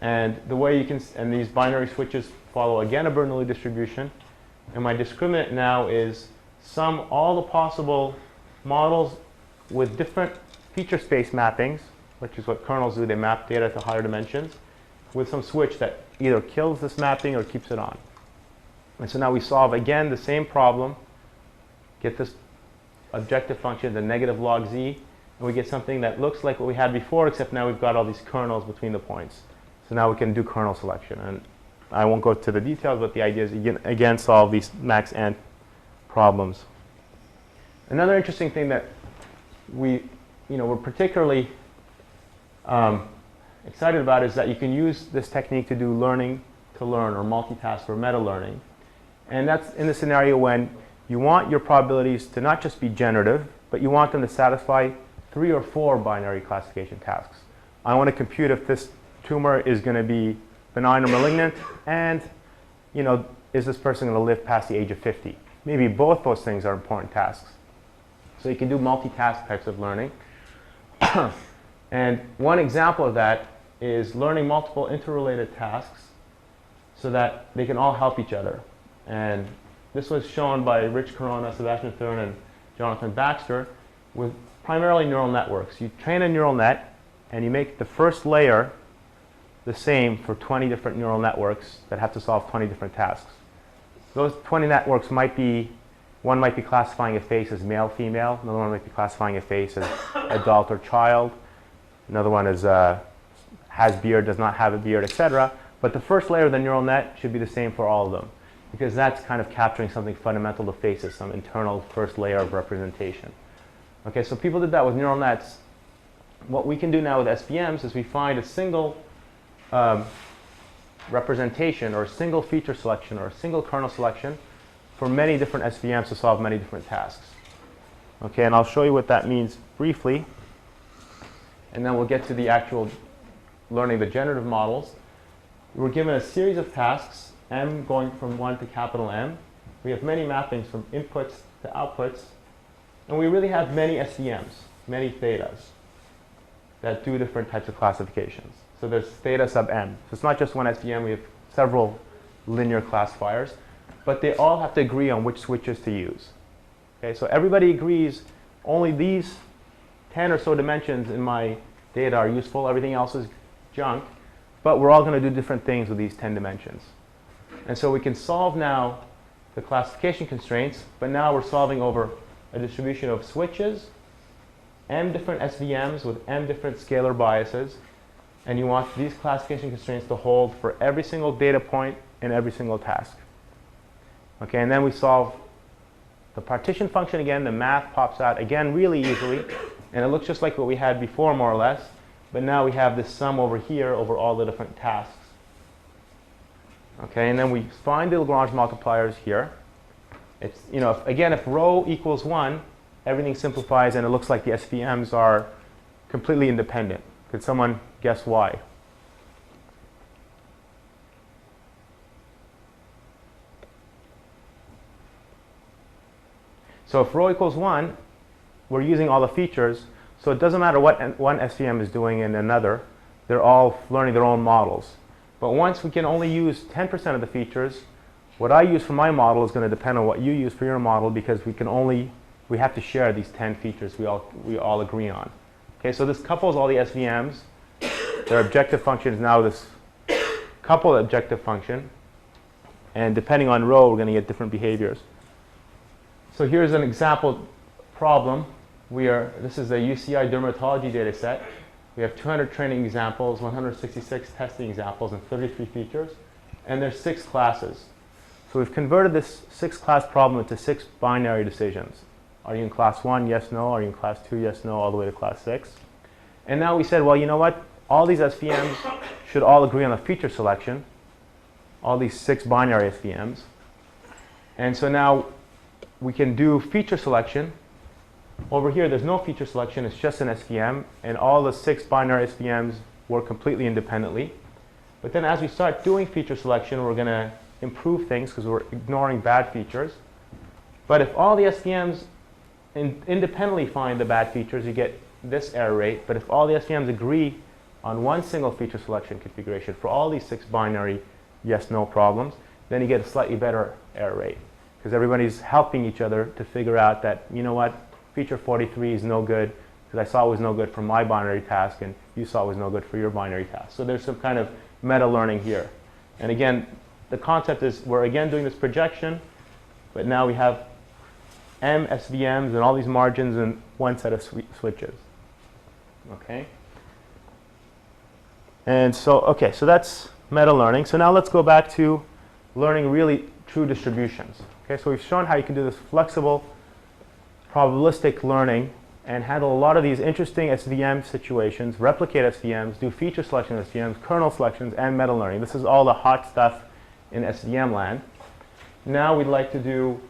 And the way you can, and these binary switches follow again a Bernoulli distribution. And my discriminant now is sum all the possible models with different feature space mappings, which is what kernels do. They map data to higher dimensions with some switch that either kills this mapping or keeps it on. And so now we solve again the same problem, get this objective function, the negative log z, and we get something that looks like what we had before, except now we've got all these kernels between the points. So now we can do kernel selection. And I won't go to the details, but the idea is you can, again, solve these max n problems. Another interesting thing that we're particularly excited about is that you can use this technique to do learning to learn, or multitask, or meta-learning. And that's in the scenario when you want your probabilities to not just be generative, but you want them to satisfy 3 or 4 binary classification tasks. I want to compute if this tumor is going to be benign or malignant, and is this person going to live past the age of 50? Maybe both those things are important tasks. So you can do multitask types of learning. And one example of that is learning multiple interrelated tasks so that they can all help each other. And this was shown by Rich Corona, Sebastian Thurn, and Jonathan Baxter with primarily neural networks. You train a neural net, and you make the first layer the same for 20 different neural networks that have to solve 20 different tasks. Those 20 networks one might be classifying a face as male, female. Another one might be classifying a face as adult or child. Another one is has beard, does not have a beard, etc. But the first layer of the neural net should be the same for all of them, because that's kind of capturing something fundamental to faces, some internal first layer of representation. Okay, so people did that with neural nets. What we can do now with SVMs is we find a single representation, or a single feature selection, or a single kernel selection for many different SVMs to solve many different tasks. Okay, and I'll show you what that means briefly, and then we'll get to the actual learning the generative models. We're given a series of tasks, M going from 1 to capital M. We have many mappings from inputs to outputs, and we really have many SVMs, many thetas that do different types of classifications. So there's theta sub M. So it's not just one SVM, we have several linear classifiers, but they all have to agree on which switches to use. Okay, so everybody agrees only these 10 or so dimensions in my data are useful, everything else is junk, but we're all going to do different things with these 10 dimensions. And so we can solve now the classification constraints, but now we're solving over a distribution of switches, m different SVMs with m different scalar biases, and you want these classification constraints to hold for every single data point in every single task. Okay, and then we solve the partition function again. The math pops out again really easily, and it looks just like what we had before, more or less, but now we have this sum over here over all the different tasks. Okay, and then we find the Lagrange multipliers here. It's, if rho equals 1, everything simplifies and it looks like the SVMs are completely independent. Could someone guess why? So if rho equals 1, we're using all the features, so it doesn't matter what one SVM is doing in another. They're all learning their own models. But once we can only use 10% of the features, what I use for my model is going to depend on what you use for your model, because we have to share these 10 features we all agree on. Okay, so this couples all the SVMs. Their objective function is now this coupled objective function, and depending on rho, we're going to get different behaviors. So here's an example problem. This is a UCI dermatology data set. We have 200 training examples, 166 testing examples, and 33 features. And there's 6 classes. So we've converted this 6-class problem into 6 binary decisions. Are you in class 1? Yes, no. Are you in class 2? Yes, no, all the way to class 6. And now we said, well, you know what? All these SVMs should all agree on a feature selection, all these 6 binary SVMs. And so now we can do feature selection. Over here, there's no feature selection. It's just an SVM. And all the 6 binary SVMs work completely independently. But then as we start doing feature selection, we're going to improve things because we're ignoring bad features. But if all the SVMs independently find the bad features, you get this error rate. But if all the SVMs agree on one single feature selection configuration for all these 6 binary yes-no problems, then you get a slightly better error rate, because everybody's helping each other to figure out that, you know what, feature 43 is no good because I saw it was no good for my binary task and you saw it was no good for your binary task. So there's some kind of meta learning here. And again, the concept is we're again doing this projection, but now we have M SVMs and all these margins and one set of switches. Okay? And so, okay, so that's meta learning. So now let's go back to learning really true distributions. Okay, so we've shown how you can do this flexible probabilistic learning and handle a lot of these interesting SVM situations, replicate SVMs, do feature selection SVMs, kernel selections, and meta learning. This is all the hot stuff in SVM land. Now we'd like to do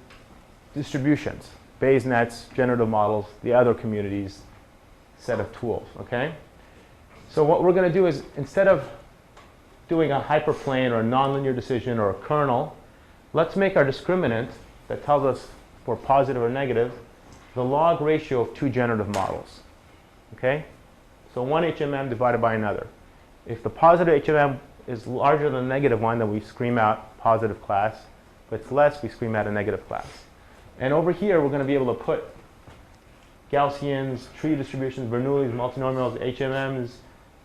distributions, Bayes nets, generative models, the other communities set of tools, okay? So what we're going to do is, instead of doing a hyperplane or a nonlinear decision or a kernel, let's make our discriminant that tells us if we're positive or negative the log ratio of two generative models, okay? So one HMM divided by another. If the positive HMM is larger than the negative one, then we scream out positive class. If it's less, we scream out a negative class. And over here, we're going to be able to put Gaussians, tree distributions, Bernoullis, multinomials, HMMs,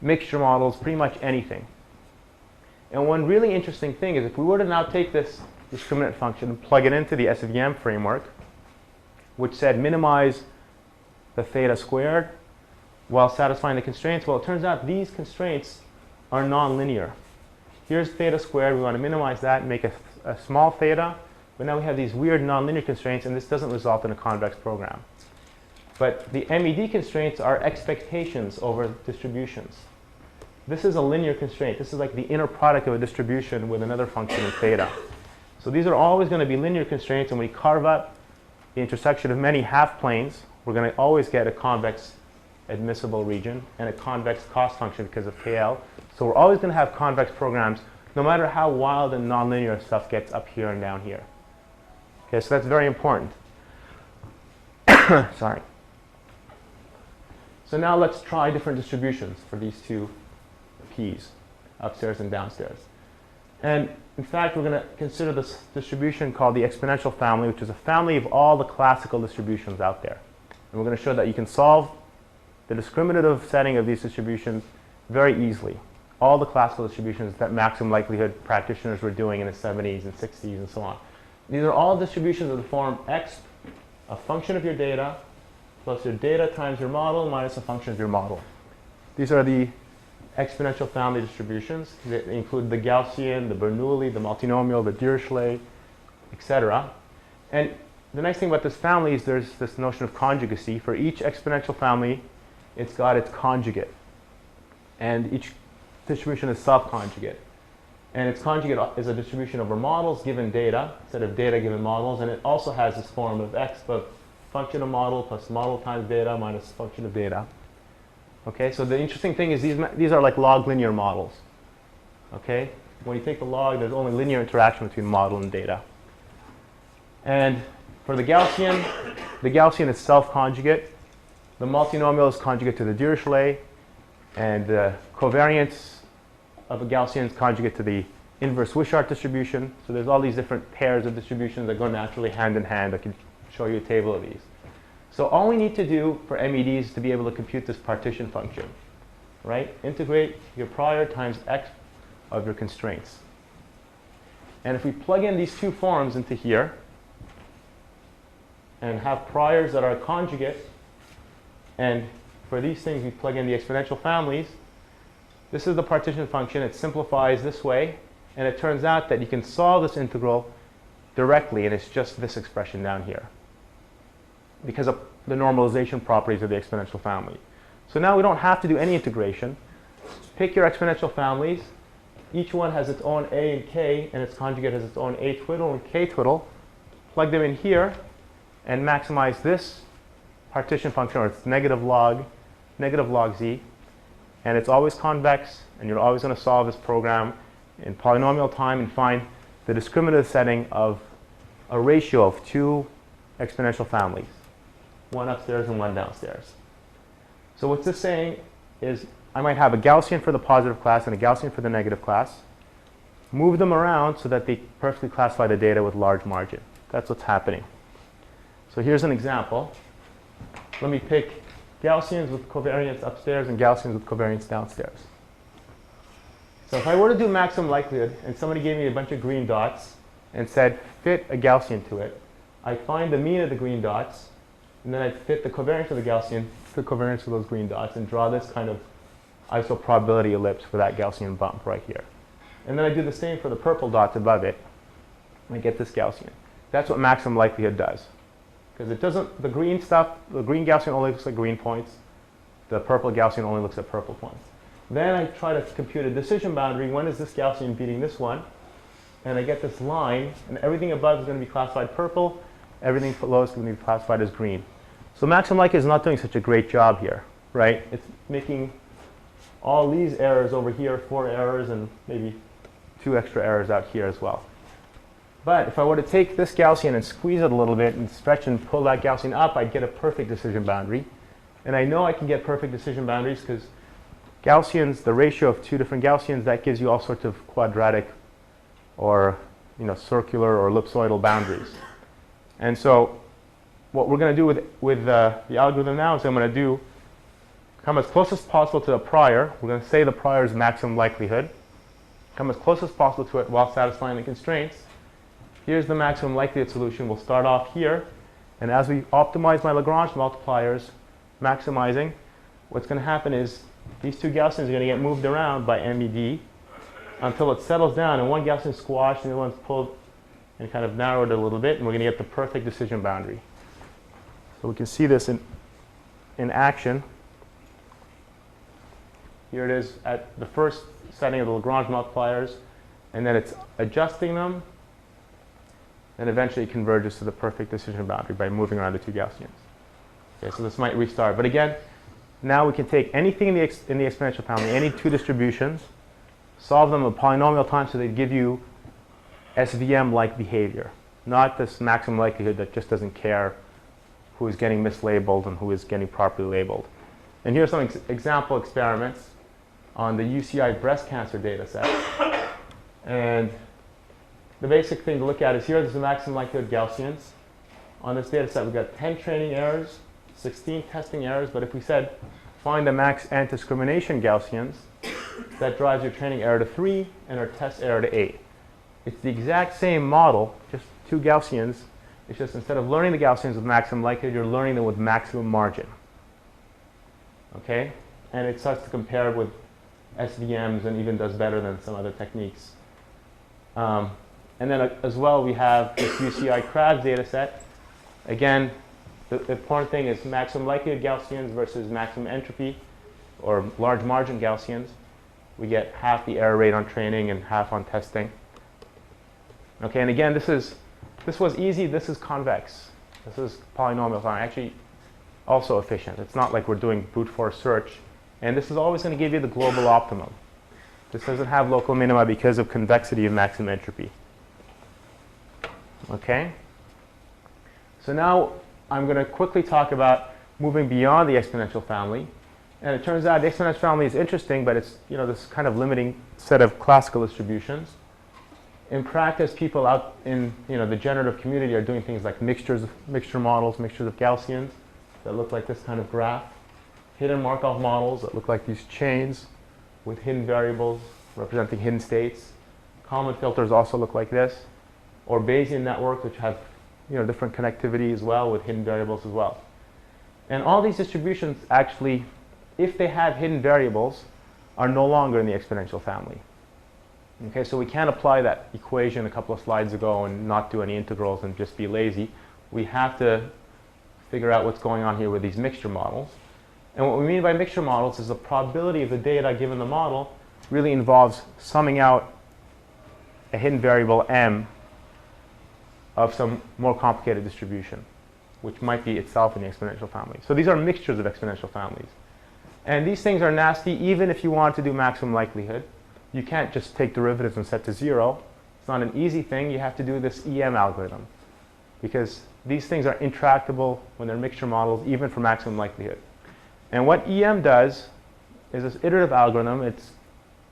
mixture models, pretty much anything. And one really interesting thing is if we were to now take this discriminant function and plug it into the SVM framework, which said minimize the theta squared while satisfying the constraints, well, it turns out these constraints are nonlinear. Here's theta squared. We want to minimize that and make a small theta. But now we have these weird nonlinear constraints, and this doesn't result in a convex program. But the MED constraints are expectations over distributions. This is a linear constraint. This is like the inner product of a distribution with another function in theta. So these are always going to be linear constraints, and when we carve up the intersection of many half planes, we're going to always get a convex admissible region and a convex cost function because of KL. So we're always going to have convex programs no matter how wild and nonlinear stuff gets up here and down here. Okay, so that's very important. Sorry. So now let's try different distributions for these two P's, upstairs and downstairs. And in fact, we're going to consider this distribution called the exponential family, which is a family of all the classical distributions out there. And we're going to show that you can solve the discriminative setting of these distributions very easily. All the classical distributions that maximum likelihood practitioners were doing in the 70s and 60s and so on. These are all distributions of the form x, a function of your data, plus your data times your model minus a function of your model. These are the exponential family distributions. They include the Gaussian, the Bernoulli, the multinomial, the Dirichlet, etc. And the nice thing about this family is there's this notion of conjugacy. For each exponential family, it's got its conjugate. And each distribution is self-conjugate. And its conjugate is a distribution over models given data, instead of data given models. And it also has this form of x, but function of model plus model times data minus function of data. Okay, so the interesting thing is these are like log linear models. Okay, when you take the log, there's only linear interaction between model and data. And for the Gaussian is self-conjugate. The multinomial is conjugate to the Dirichlet, and the covariance of a Gaussian is conjugate to the inverse Wishart distribution. So there's all these different pairs of distributions that go naturally hand in hand. I can show you a table of these. So all we need to do for MEDs is to be able to compute this partition function, right? Integrate your prior times x of your constraints. And if we plug in these two forms into here and have priors that are conjugate, and for these things we plug in the exponential families, this is the partition function. It simplifies this way, and it turns out that you can solve this integral directly, and it's just this expression down here, because of the normalization properties of the exponential family. So now we don't have to do any integration. Pick your exponential families. Each one has its own a and k, and its conjugate has its own a twiddle and k twiddle. Plug them in here and maximize this partition function, or its negative log z. And it's always convex, and you're always going to solve this program in polynomial time and find the discriminative setting of a ratio of two exponential families, one upstairs and one downstairs. So what's this saying is I might have a Gaussian for the positive class and a Gaussian for the negative class. Move them around so that they perfectly classify the data with large margin. That's what's happening. So here's an example. Let me pick Gaussians with covariance upstairs and Gaussians with covariance downstairs. So if I were to do maximum likelihood and somebody gave me a bunch of green dots and said fit a Gaussian to it, I'd find the mean of the green dots, and then I'd fit the covariance of the Gaussian to the covariance of those green dots and draw this kind of isoprobability ellipse for that Gaussian bump right here. And then I do the same for the purple dots above it. And I get this Gaussian. That's what maximum likelihood does. Because it doesn't, the green Gaussian only looks at green points. The purple Gaussian only looks at purple points. Then I try to compute a decision boundary. When is this Gaussian beating this one? And I get this line, and everything above is going to be classified purple. Everything below is going to be classified as green. So maximum likelihood is not doing such a great job here, right? It's making all these errors over here, 4 errors, and maybe 2 extra errors out here as well. But if I were to take this Gaussian and squeeze it a little bit and stretch and pull that Gaussian up, I'd get a perfect decision boundary. And I know I can get perfect decision boundaries because Gaussians, the ratio of 2 different Gaussians, that gives you all sorts of quadratic or circular or ellipsoidal boundaries. And so what we're going to do with the algorithm now is I'm going to come as close as possible to the prior. We're going to say the prior is maximum likelihood. Come as close as possible to it while satisfying the constraints. Here's the maximum likelihood solution. We'll start off here. And as we optimize my Lagrange multipliers, maximizing, what's going to happen is these 2 Gaussians are going to get moved around by MED until it settles down. And one Gaussian is squashed and the other one's pulled and kind of narrowed a little bit. And we're going to get the perfect decision boundary. So we can see this in action. Here it is at the first setting of the Lagrange multipliers. And then it's adjusting them. And eventually it converges to the perfect decision boundary by moving around the 2 Gaussians. Okay, so this might restart. But again, now we can take anything in the exponential family, any 2 distributions, solve them a polynomial time so they give you SVM-like behavior, not this maximum likelihood that just doesn't care who is getting mislabeled and who is getting properly labeled. And here are some example experiments on the UCI breast cancer data set. And the basic thing to look at is here, there's the maximum likelihood Gaussians. On this data set, we've got 10 training errors, 16 testing errors. But if we said, find the max anti-discrimination Gaussians, that drives your training error to 3 and our test error to 8. It's the exact same model, just 2 Gaussians. It's just instead of learning the Gaussians with maximum likelihood, you're learning them with maximum margin. Okay? And it starts to compare with SVMs and even does better than some other techniques. And then as well, we have this UCI CRABS data set. Again, the important thing is maximum likelihood Gaussians versus maximum entropy or large margin Gaussians. We get half the error rate on training and half on testing. Okay, and again, this was easy. This is convex. This is polynomial time. Actually, also efficient. It's not like we're doing brute force search. And this is always going to give you the global optimum. This doesn't have local minima because of convexity of maximum entropy. Okay? So now I'm going to quickly talk about moving beyond the exponential family. And it turns out the exponential family is interesting, but it's this kind of limiting set of classical distributions. In practice, people out in the generative community are doing things like mixture models, mixtures of Gaussians that look like this kind of graph, hidden Markov models that look like these chains with hidden variables representing hidden states. Kalman filters also look like this, or Bayesian networks which have different connectivity as well with hidden variables as well. And all these distributions actually, if they have hidden variables, are no longer in the exponential family. Okay, so we can't apply that equation a couple of slides ago and not do any integrals and just be lazy. We have to figure out what's going on here with these mixture models. And what we mean by mixture models is the probability of the data given the model really involves summing out a hidden variable m of some more complicated distribution, which might be itself in the exponential family. So these are mixtures of exponential families. And these things are nasty even if you want to do maximum likelihood. You can't just take derivatives and set to 0. It's not an easy thing. You have to do this EM algorithm because these things are intractable when they're mixture models, even for maximum likelihood. And what EM does is this iterative algorithm. It's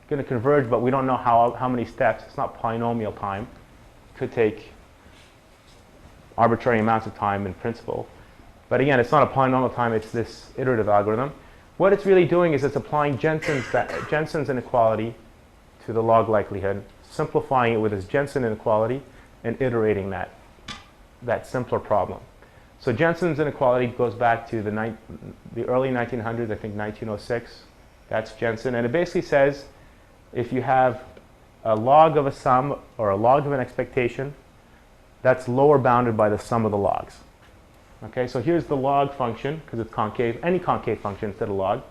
going to converge, but we don't know how many steps. It's not polynomial time. It could take arbitrary amounts of time in principle. But again, it's not a polynomial time. It's this iterative algorithm. What it's really doing is it's applying Jensen's inequality to the log likelihood, simplifying it with this Jensen inequality, and iterating that simpler problem. So Jensen's inequality goes back to the early 1900s, I think 1906. That's Jensen. And it basically says if you have a log of a sum or a log of an expectation that's lower bounded by the sum of the logs. Okay, so here's the log function, because it's concave, any concave function instead of log.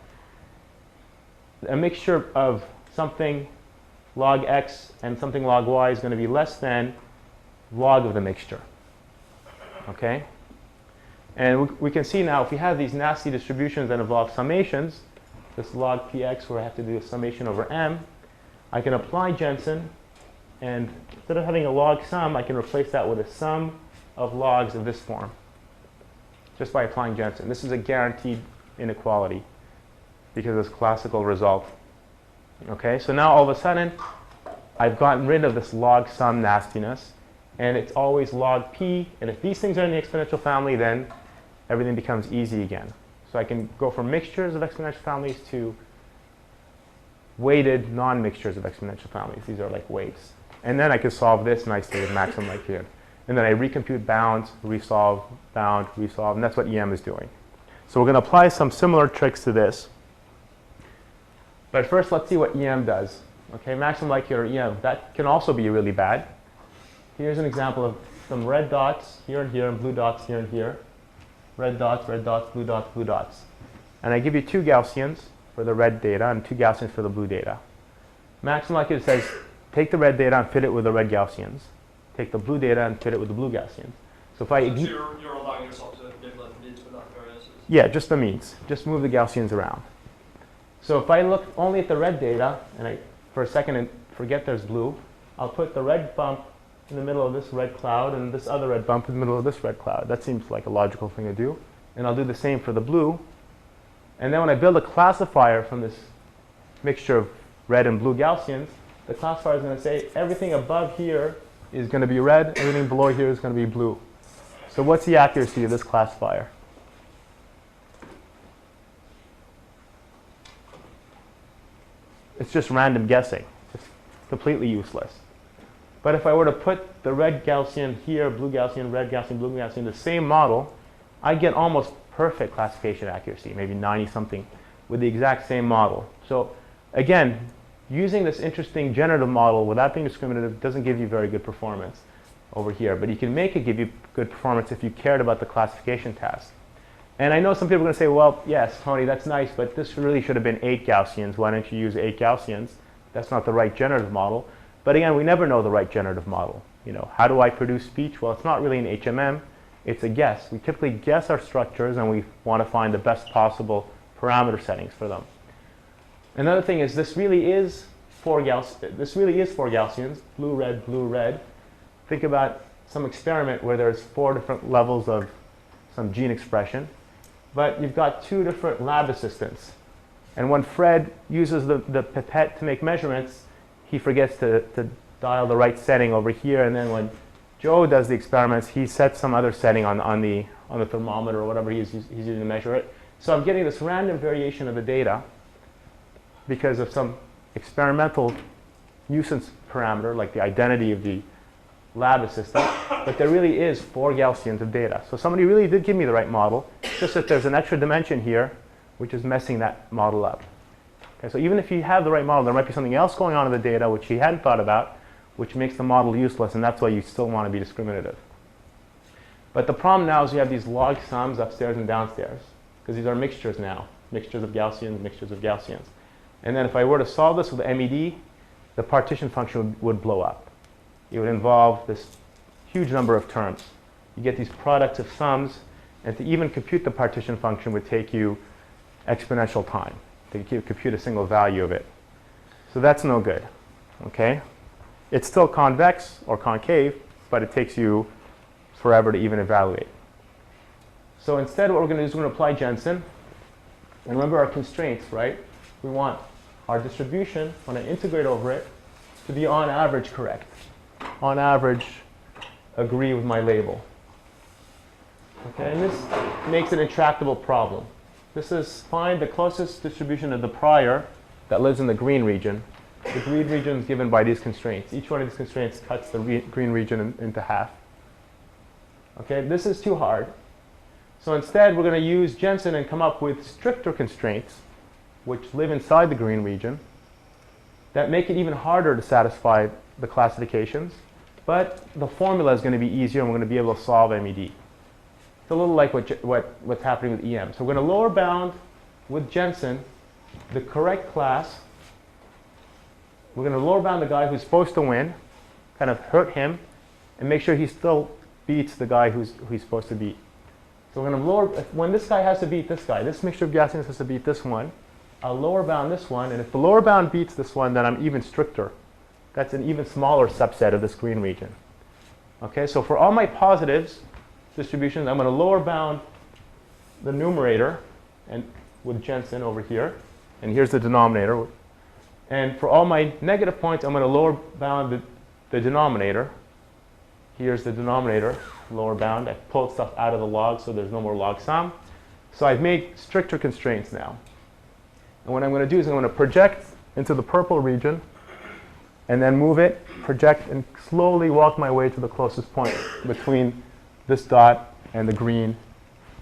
A mixture of something log x and something log y is going to be less than log of the mixture. Okay? And we can see now if we have these nasty distributions that involve summations, this log px where I have to do a summation over m, I can apply Jensen, and instead of having a log sum, I can replace that with a sum of logs of this form, just by applying Jensen. This is a guaranteed inequality because of this classical result. Okay, so now all of a sudden, I've gotten rid of this log sum nastiness, and it's always log p, and if these things are in the exponential family, then everything becomes easy again. So I can go from mixtures of exponential families to weighted non-mixtures of exponential families. These are like weights. And then I can solve this nicely with maximum likelihood. And then I recompute bounds, resolve, bound, resolve, and that's what EM is doing. So we're going to apply some similar tricks to this. But first, let's see what EM does. Okay, maximum likelihood or EM, that can also be really bad. Here's an example of some red dots here and here, and blue dots here and here. Red dots, blue dots, blue dots. And I give you 2 Gaussians for the red data and 2 Gaussians for the blue data. Maximum likelihood says take the red data and fit it with the red Gaussians. Take the blue data and fit it with the blue Gaussians. So if I you're allowing yourself to manipulate the means but not the variances? Yeah, just the means. Just move the Gaussians around. So if I look only at the red data, and I for a second and forget there's blue, I'll put the red bump in the middle of this red cloud and this other red bump in the middle of this red cloud. That seems like a logical thing to do. And I'll do the same for the blue. And then when I build a classifier from this mixture of red and blue Gaussians, the classifier is going to say everything above here is going to be red, everything below here is going to be blue. So what's the accuracy of this classifier? It's just random guessing. It's completely useless. But if I were to put the red Gaussian here, blue Gaussian, red Gaussian, blue Gaussian, the same model, I get almost perfect classification accuracy, maybe 90-something, with the exact same model. So again, using this interesting generative model without being discriminative doesn't give you very good performance over here. But you can make it give you good performance if you cared about the classification task. And I know some people are going to say, well, yes, Tony, that's nice, but this really should have been 8 Gaussians. Why don't you use 8 Gaussians? That's not the right generative model. But again, we never know the right generative model. You know, how do I produce speech? Well, it's not really an HMM. It's a guess. We typically guess our structures, and we want to find the best possible parameter settings for them. Another thing is this really is 4 Gaussians, blue, red. Think about some experiment where there's 4 different levels of some gene expression, but you've got 2 different lab assistants. And when Fred uses the pipette to make measurements, he forgets to dial the right setting over here, and then when Joe does the experiments, he sets some other setting on the thermometer or whatever he's using to measure it. So I'm getting this random variation of the data because of some experimental nuisance parameter, like the identity of the lab assistant, but there really is 4 Gaussians of data. So somebody really did give me the right model, just that there's an extra dimension here, which is messing that model up. Okay, so even if you have the right model, there might be something else going on in the data which you hadn't thought about, which makes the model useless, and that's why you still want to be discriminative. But the problem now is you have these log sums upstairs and downstairs, because these are mixtures now, mixtures of Gaussians, mixtures of Gaussians. And then if I were to solve this with MED, the partition function would blow up. It would involve this huge number of terms. You get these products of sums, and to even compute the partition function would take you exponential time to compute a single value of it. So that's no good, okay? It's still convex or concave, but it takes you forever to even evaluate. So instead what we're going to do is we're going to apply Jensen. And remember our constraints, right? We want our distribution, when I integrate over it, to be on average correct. On average, agree with my label. Okay, and this makes an intractable problem. This is find the closest distribution of the prior that lives in the green region. The green region is given by these constraints. Each one of these constraints cuts the green region into half. Okay, this is too hard. So instead, we're going to use Jensen and come up with stricter constraints, which live inside the green region. that make it even harder to satisfy the classifications, but the formula is going to be easier and we're going to be able to solve MED. It's a little like what's happening with EM. So we're going to lower bound with Jensen the correct class. We're going to lower bound the guy who's supposed to win, kind of hurt him, and make sure he still beats the guy who he's supposed to beat. So we're going to lower, when this guy has to beat this guy, this mixture of Gaussians has to beat this one, I'll lower bound this one, and if the lower bound beats this one, then I'm even stricter. That's an even smaller subset of this green region. Okay, so for all my positives distributions, I'm going to lower bound the numerator and with Jensen over here, and here's the denominator. And for all my negative points, I'm going to lower bound the denominator. Here's the denominator, lower bound. I've pulled stuff out of the log, so there's no more log sum. So I've made stricter constraints now. And what I'm going to do is I'm going to project into the purple region, and then move it, project, and slowly walk my way to the closest point between this dot and the green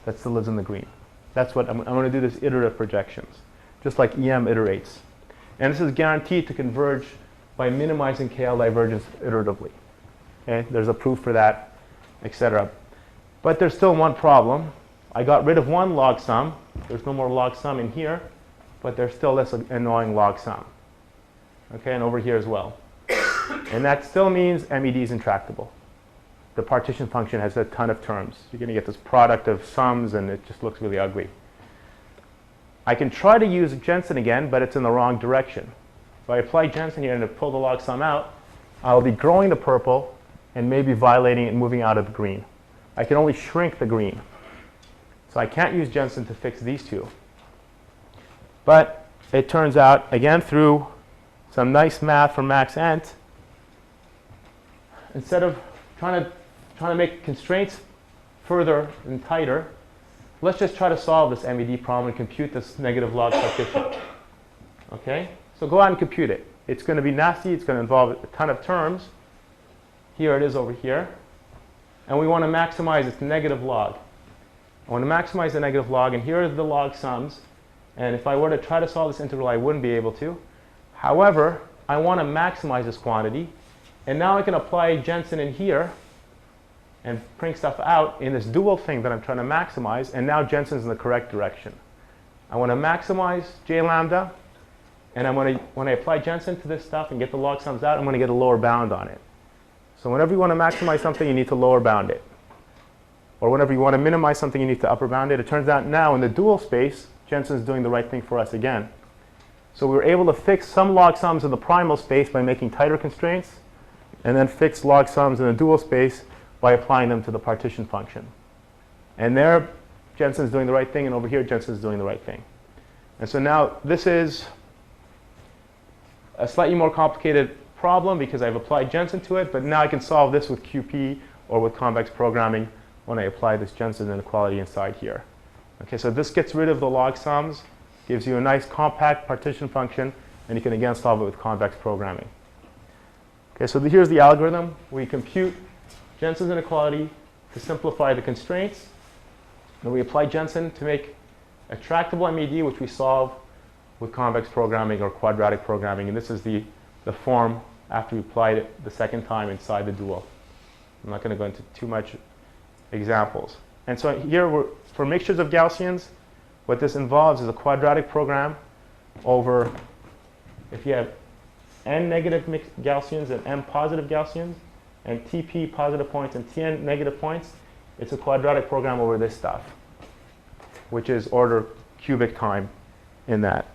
that still lives in the green. That's what I'm going to do, this iterative projections, just like EM iterates. And this is guaranteed to converge by minimizing KL divergence iteratively. Okay? There's a proof for that, etc. But there's still one problem. I got rid of one log sum. There's no more log sum in here, but there's still this annoying log sum. Okay, and over here as well. And that still means MED is intractable. The partition function has a ton of terms. You're going to get this product of sums, and it just looks really ugly. I can try to use Jensen again, but it's in the wrong direction. If I apply Jensen here and to pull the log sum out, I'll be growing the purple and maybe violating it and moving out of the green. I can only shrink the green. So I can't use Jensen to fix these two. But it turns out, again, through some nice math from Max Ent, instead of trying to make constraints further and tighter, let's just try to solve this MED problem and compute this negative log partition. Okay? So go out and compute it. It's going to be nasty. It's going to involve a ton of terms. Here it is over here. And we want to maximize its negative log. I want to maximize the negative log, and here are the log sums. And if I were to try to solve this integral, I wouldn't be able to. However, I want to maximize this quantity. And now I can apply Jensen in here and bring stuff out in this dual thing that I'm trying to maximize. And now Jensen's in the correct direction. I want to maximize J lambda. And when I apply Jensen to this stuff and get the log sums out, I'm going to get a lower bound on it. So whenever you want to maximize something, you need to lower bound it. Or whenever you want to minimize something, you need to upper bound it. It turns out now in the dual space, Jensen's doing the right thing for us again. So we were able to fix some log sums in the primal space by making tighter constraints, and then fix log sums in the dual space by applying them to the partition function. And there, Jensen's doing the right thing, and over here, Jensen's doing the right thing. And so now this is a slightly more complicated problem because I've applied Jensen to it, but now I can solve this with QP or with convex programming when I apply this Jensen inequality inside here. Okay, so this gets rid of the log sums, gives you a nice compact partition function, and you can again solve it with convex programming. Okay, so here's the algorithm. We compute Jensen's inequality to simplify the constraints. And we apply Jensen to make a tractable MED, which we solve with convex programming or quadratic programming. And this is the form after we applied it the second time inside the dual. I'm not going to go into too much examples. And so here, for mixtures of Gaussians, what this involves is a quadratic program over, if you have n negative Gaussians and m positive Gaussians, and TP positive points and Tn negative points, it's a quadratic program over this stuff, which is order cubic time in that.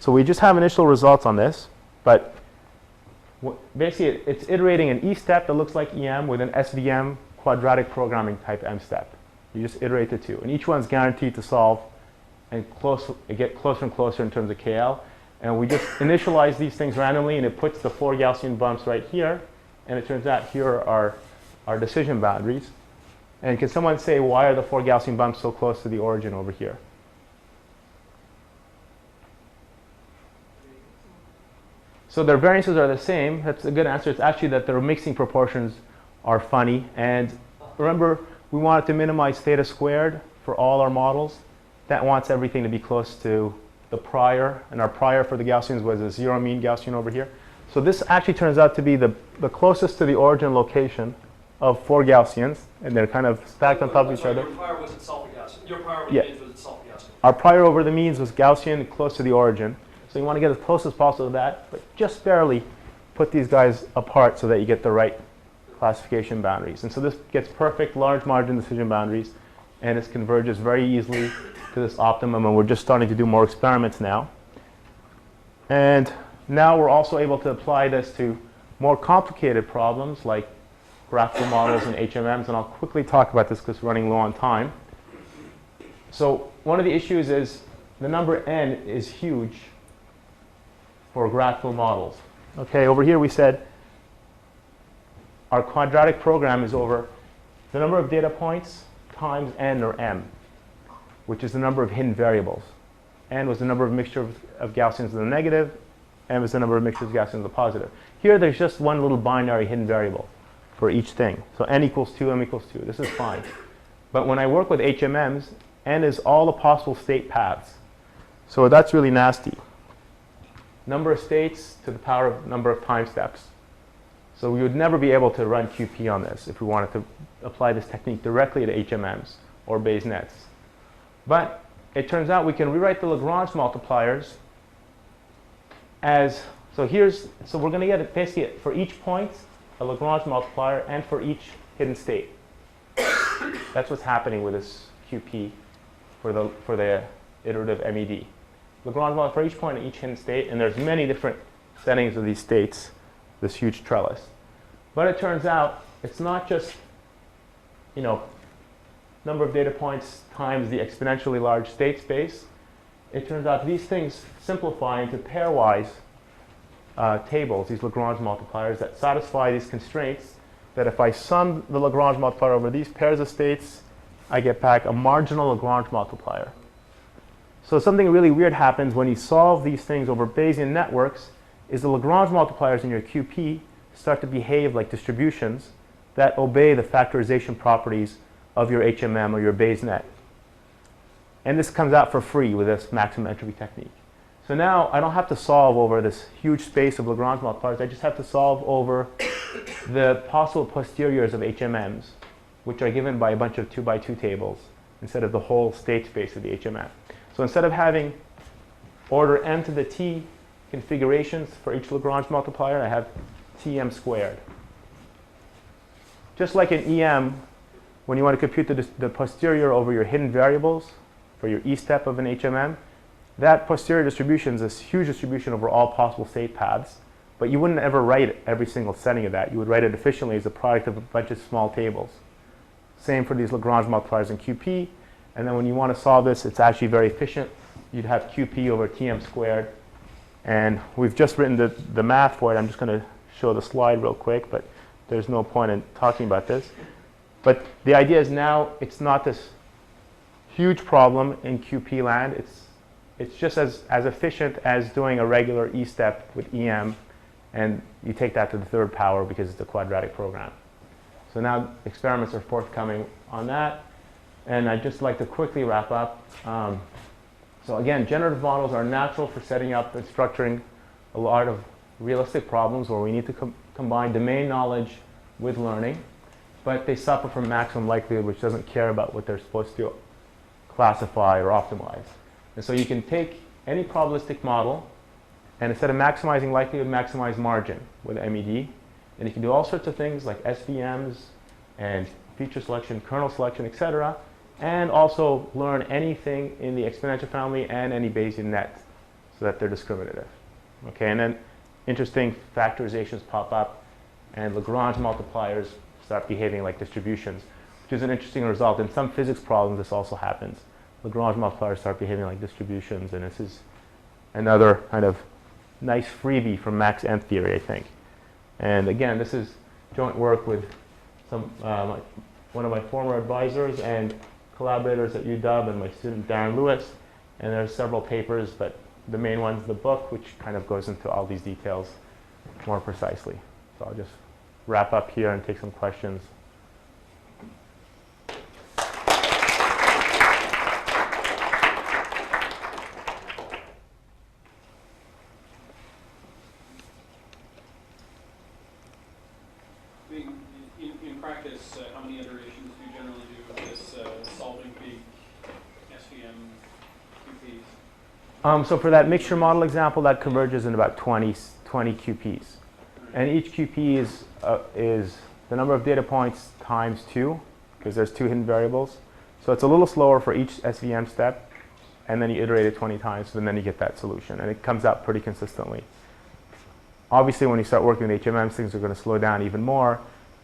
So we just have initial results on this, but basically it's iterating an E step that looks like EM with an SVM quadratic programming type M step. You just iterate the two, and each one's guaranteed to solve and get closer and closer in terms of KL. And we just initialize these things randomly, and it puts the 4 Gaussian bumps right here. And it turns out here are our decision boundaries. And can someone say, why are the 4 Gaussian bumps so close to the origin over here? So their variances are the same. That's a good answer. It's actually that their mixing proportions are funny. And remember, we wanted to minimize theta squared for all our models. That wants everything to be close to the prior, and our prior for the Gaussians was a zero mean Gaussian over here. So this actually turns out to be the closest to the origin location of 4 Gaussians, and they're kind of stacked on top of each other. Your prior was itself a Gaussian. Your prior over Yeah. the means was itself a Gaussian. Our prior over the means was Gaussian, close to the origin. So you want to get as close as possible to that, but just barely put these guys apart so that you get the right classification boundaries. And so this gets perfect large margin decision boundaries, and it converges very easily to this optimum, and we're just starting to do more experiments now. And now we're also able to apply this to more complicated problems like graphical models and HMMs, and I'll quickly talk about this because we're running low on time. So one of the issues is the number n is huge for graphical models. Okay, over here we said our quadratic program is over the number of data points times n or m, which is the number of hidden variables. N was the number of mixture of Gaussians in the negative, m is the number of mixtures of Gaussians in the positive. Here there's just one little binary hidden variable for each thing. So n equals 2, m equals 2. This is fine. But when I work with HMMs, n is all the possible state paths. So that's really nasty. Number of states to the power of number of time steps. So we would never be able to run QP on this if we wanted to apply this technique directly to HMMs or Bayes nets. But it turns out we can rewrite the Lagrange multipliers as, so we're going to get it basically for each point a Lagrange multiplier and for each hidden state. That's what's happening with this QP for the iterative MED. Lagrange multiplier for each point and each hidden state, and there's many different settings of these states, this huge trellis. But it turns out it's not just, number of data points times the exponentially large state space. It turns out these things simplify into pairwise tables, these Lagrange multipliers that satisfy these constraints, that if I sum the Lagrange multiplier over these pairs of states, I get back a marginal Lagrange multiplier. So something really weird happens when you solve these things over Bayesian networks is the Lagrange multipliers in your QP start to behave like distributions that obey the factorization properties of your HMM or your Bayes net. And this comes out for free with this maximum entropy technique. So now I don't have to solve over this huge space of Lagrange multipliers. I just have to solve over the possible posteriors of HMMs, which are given by a bunch of 2x2 tables instead of the whole state space of the HMM. So instead of having order m to the t configurations for each Lagrange multiplier, I have Tm squared. Just like in EM, when you want to compute the posterior over your hidden variables for your E step of an HMM, that posterior distribution is this huge distribution over all possible state paths, but you wouldn't ever write every single setting of that. You would write it efficiently as a product of a bunch of small tables. Same for these Lagrange multipliers in QP, and then when you want to solve this, it's actually very efficient. You'd have QP over Tm squared, and we've just written the math for it. I'm just going to show the slide real quick, but there's no point in talking about this. But the idea is now it's not this huge problem in QP land. It's just as efficient as doing a regular E step with EM, and you take that to the third power because it's a quadratic program. So now experiments are forthcoming on that, and I'd just like to quickly wrap up. So again, generative models are natural for setting up and structuring a lot of realistic problems where we need to combine domain knowledge with learning, but they suffer from maximum likelihood, which doesn't care about what they're supposed to classify or optimize. And so you can take any probabilistic model, and instead of maximizing likelihood, maximize margin with MED. And you can do all sorts of things like SVMs and feature selection, kernel selection, etc. And also learn anything in the exponential family and any Bayesian net so that they're discriminative. Okay, and then interesting factorizations pop up, and Lagrange multipliers start behaving like distributions, which is an interesting result. In some physics problems, this also happens. Lagrange multipliers start behaving like distributions, and this is another kind of nice freebie from max n theory, I think. And again, this is joint work with one of my former advisors and collaborators at UW and my student Darren Lewis. And there are several papers, but the main one's the book, which kind of goes into all these details more precisely. So I'll just wrap up here and take some questions. So for that mixture model example, that converges in about 20 QPs. And each QP is the number of data points times 2, because there's 2 hidden variables. So it's a little slower for each SVM step, and then you iterate it 20 times, and then you get that solution. And it comes out pretty consistently. Obviously, when you start working with HMMs, things are going to slow down even more.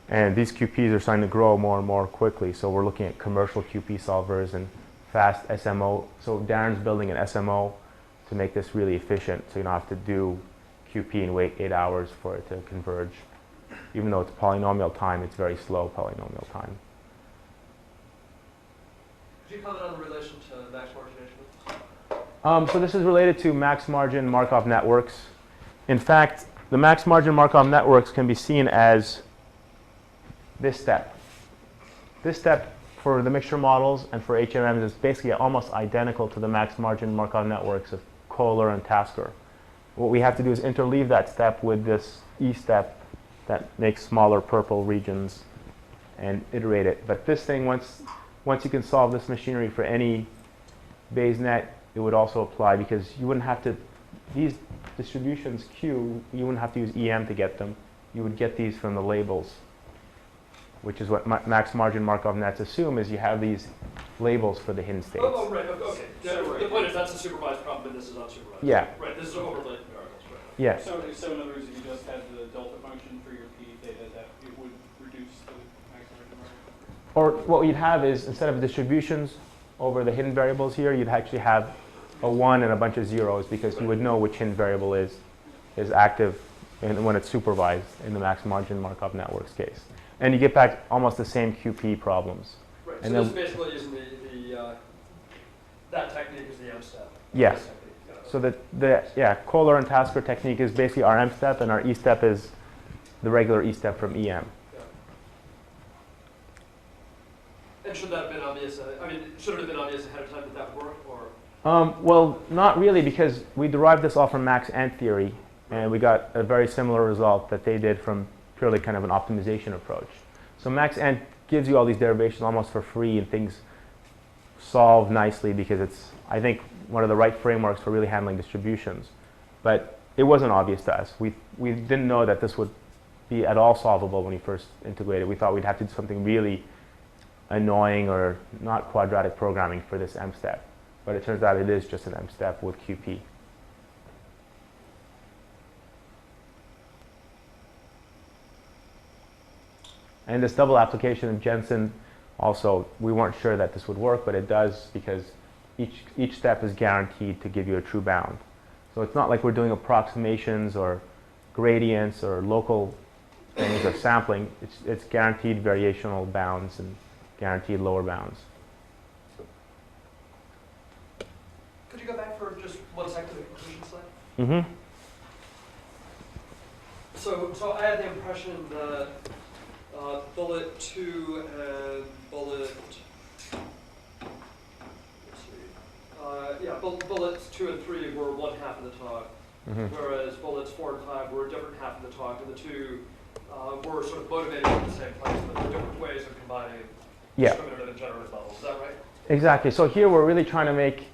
And these QPs are starting to grow more and more quickly. So we're looking at commercial QP solvers and fast SMO. So Darren's building an SMO to make this really efficient, so you don't have to do QP and wait 8 hours for it to converge. Even though it's polynomial time, it's very slow polynomial time. Could you comment on the relation to max margination? So this is related to max margin Markov networks. In fact, the max margin Markov networks can be seen as this step. This step for the mixture models and for HMMs is basically almost identical to the max margin Markov networks of Kohler and Tasker. What we have to do is interleave that step with this E step that makes smaller purple regions and iterate it. But this thing, once you can solve this machinery for any Bayes net, it would also apply, because you wouldn't have to, these distributions Q, you wouldn't have to use EM to get them. You would get these from the labels, which is what max margin Markov nets assume, is you have these labels for the hidden states. Oh, right, okay. The point is that's a supervised problem, and this is unsupervised. Yeah. Right, this is overlaid variables, right? Yeah. So in other words, if you just had the delta function for your P data, that it would reduce the maximum margin? Or what you'd have is, instead of distributions over the hidden variables here, you'd actually have a 1 and a bunch of zeros, because you would know which hidden variable is active and when it's supervised in the max margin Markov networks case. And you get back almost the same QP problems. Right, and so this is basically using that technique is the M step. Yeah. This technique, yeah. So the Kohler and Tasker technique is basically our M step, and our E step is the regular E step from EM. Yeah. And should that have been obvious? Should it have been obvious ahead of time that that would work, or? Well, not really, because we derived this all from max ant theory, and we got a very similar result that they did from purely kind of an optimization approach. So max ant gives you all these derivations almost for free, and things solve nicely because it's, I think, one of the right frameworks for really handling distributions. But it wasn't obvious to us. We didn't know that this would be at all solvable when we first integrated. We thought we'd have to do something really annoying or not quadratic programming for this M step. But it turns out it is just an M step with QP. And this double application of Jensen, also, we weren't sure that this would work, but it does, because each step is guaranteed to give you a true bound. So it's not like we're doing approximations or gradients or local things or sampling. It's guaranteed variational bounds and guaranteed lower bounds. Could you go back for just 1 second to the conclusion slide? Mm-hmm. So I had the impression that bullet 2 and bullet, bullets 2 and 3 were one half of the talk, whereas bullets 4 and 5 were a different half of the talk, and the two were sort of motivated at the same place, but they're different ways of combining discriminative and generative models. Is that right? Exactly. So here we're really trying to make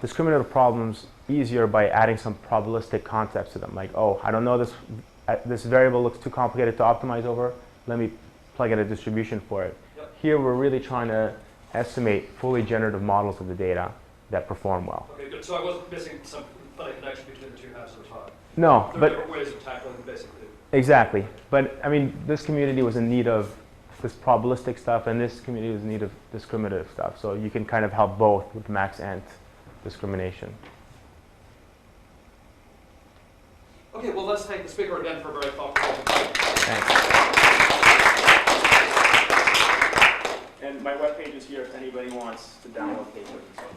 discriminative problems easier by adding some probabilistic concepts to them. Like, oh, I don't know, this variable looks too complicated to optimize over. Let me plug in a distribution for it. Yep. Here we're really trying to estimate fully generative models of the data that perform well. Okay, good. So I wasn't missing some funny connection between the two halves of the talk. No, There are but different ways of tackling the basic thing. exactly. But I mean, this community was in need of this probabilistic stuff, and this community was in need of discriminative stuff. So you can kind of help both with max ant discrimination. Okay, well, let's thank the speaker again for a very thoughtful presentation. Thanks. And my webpage is here if anybody wants to download papers and so on.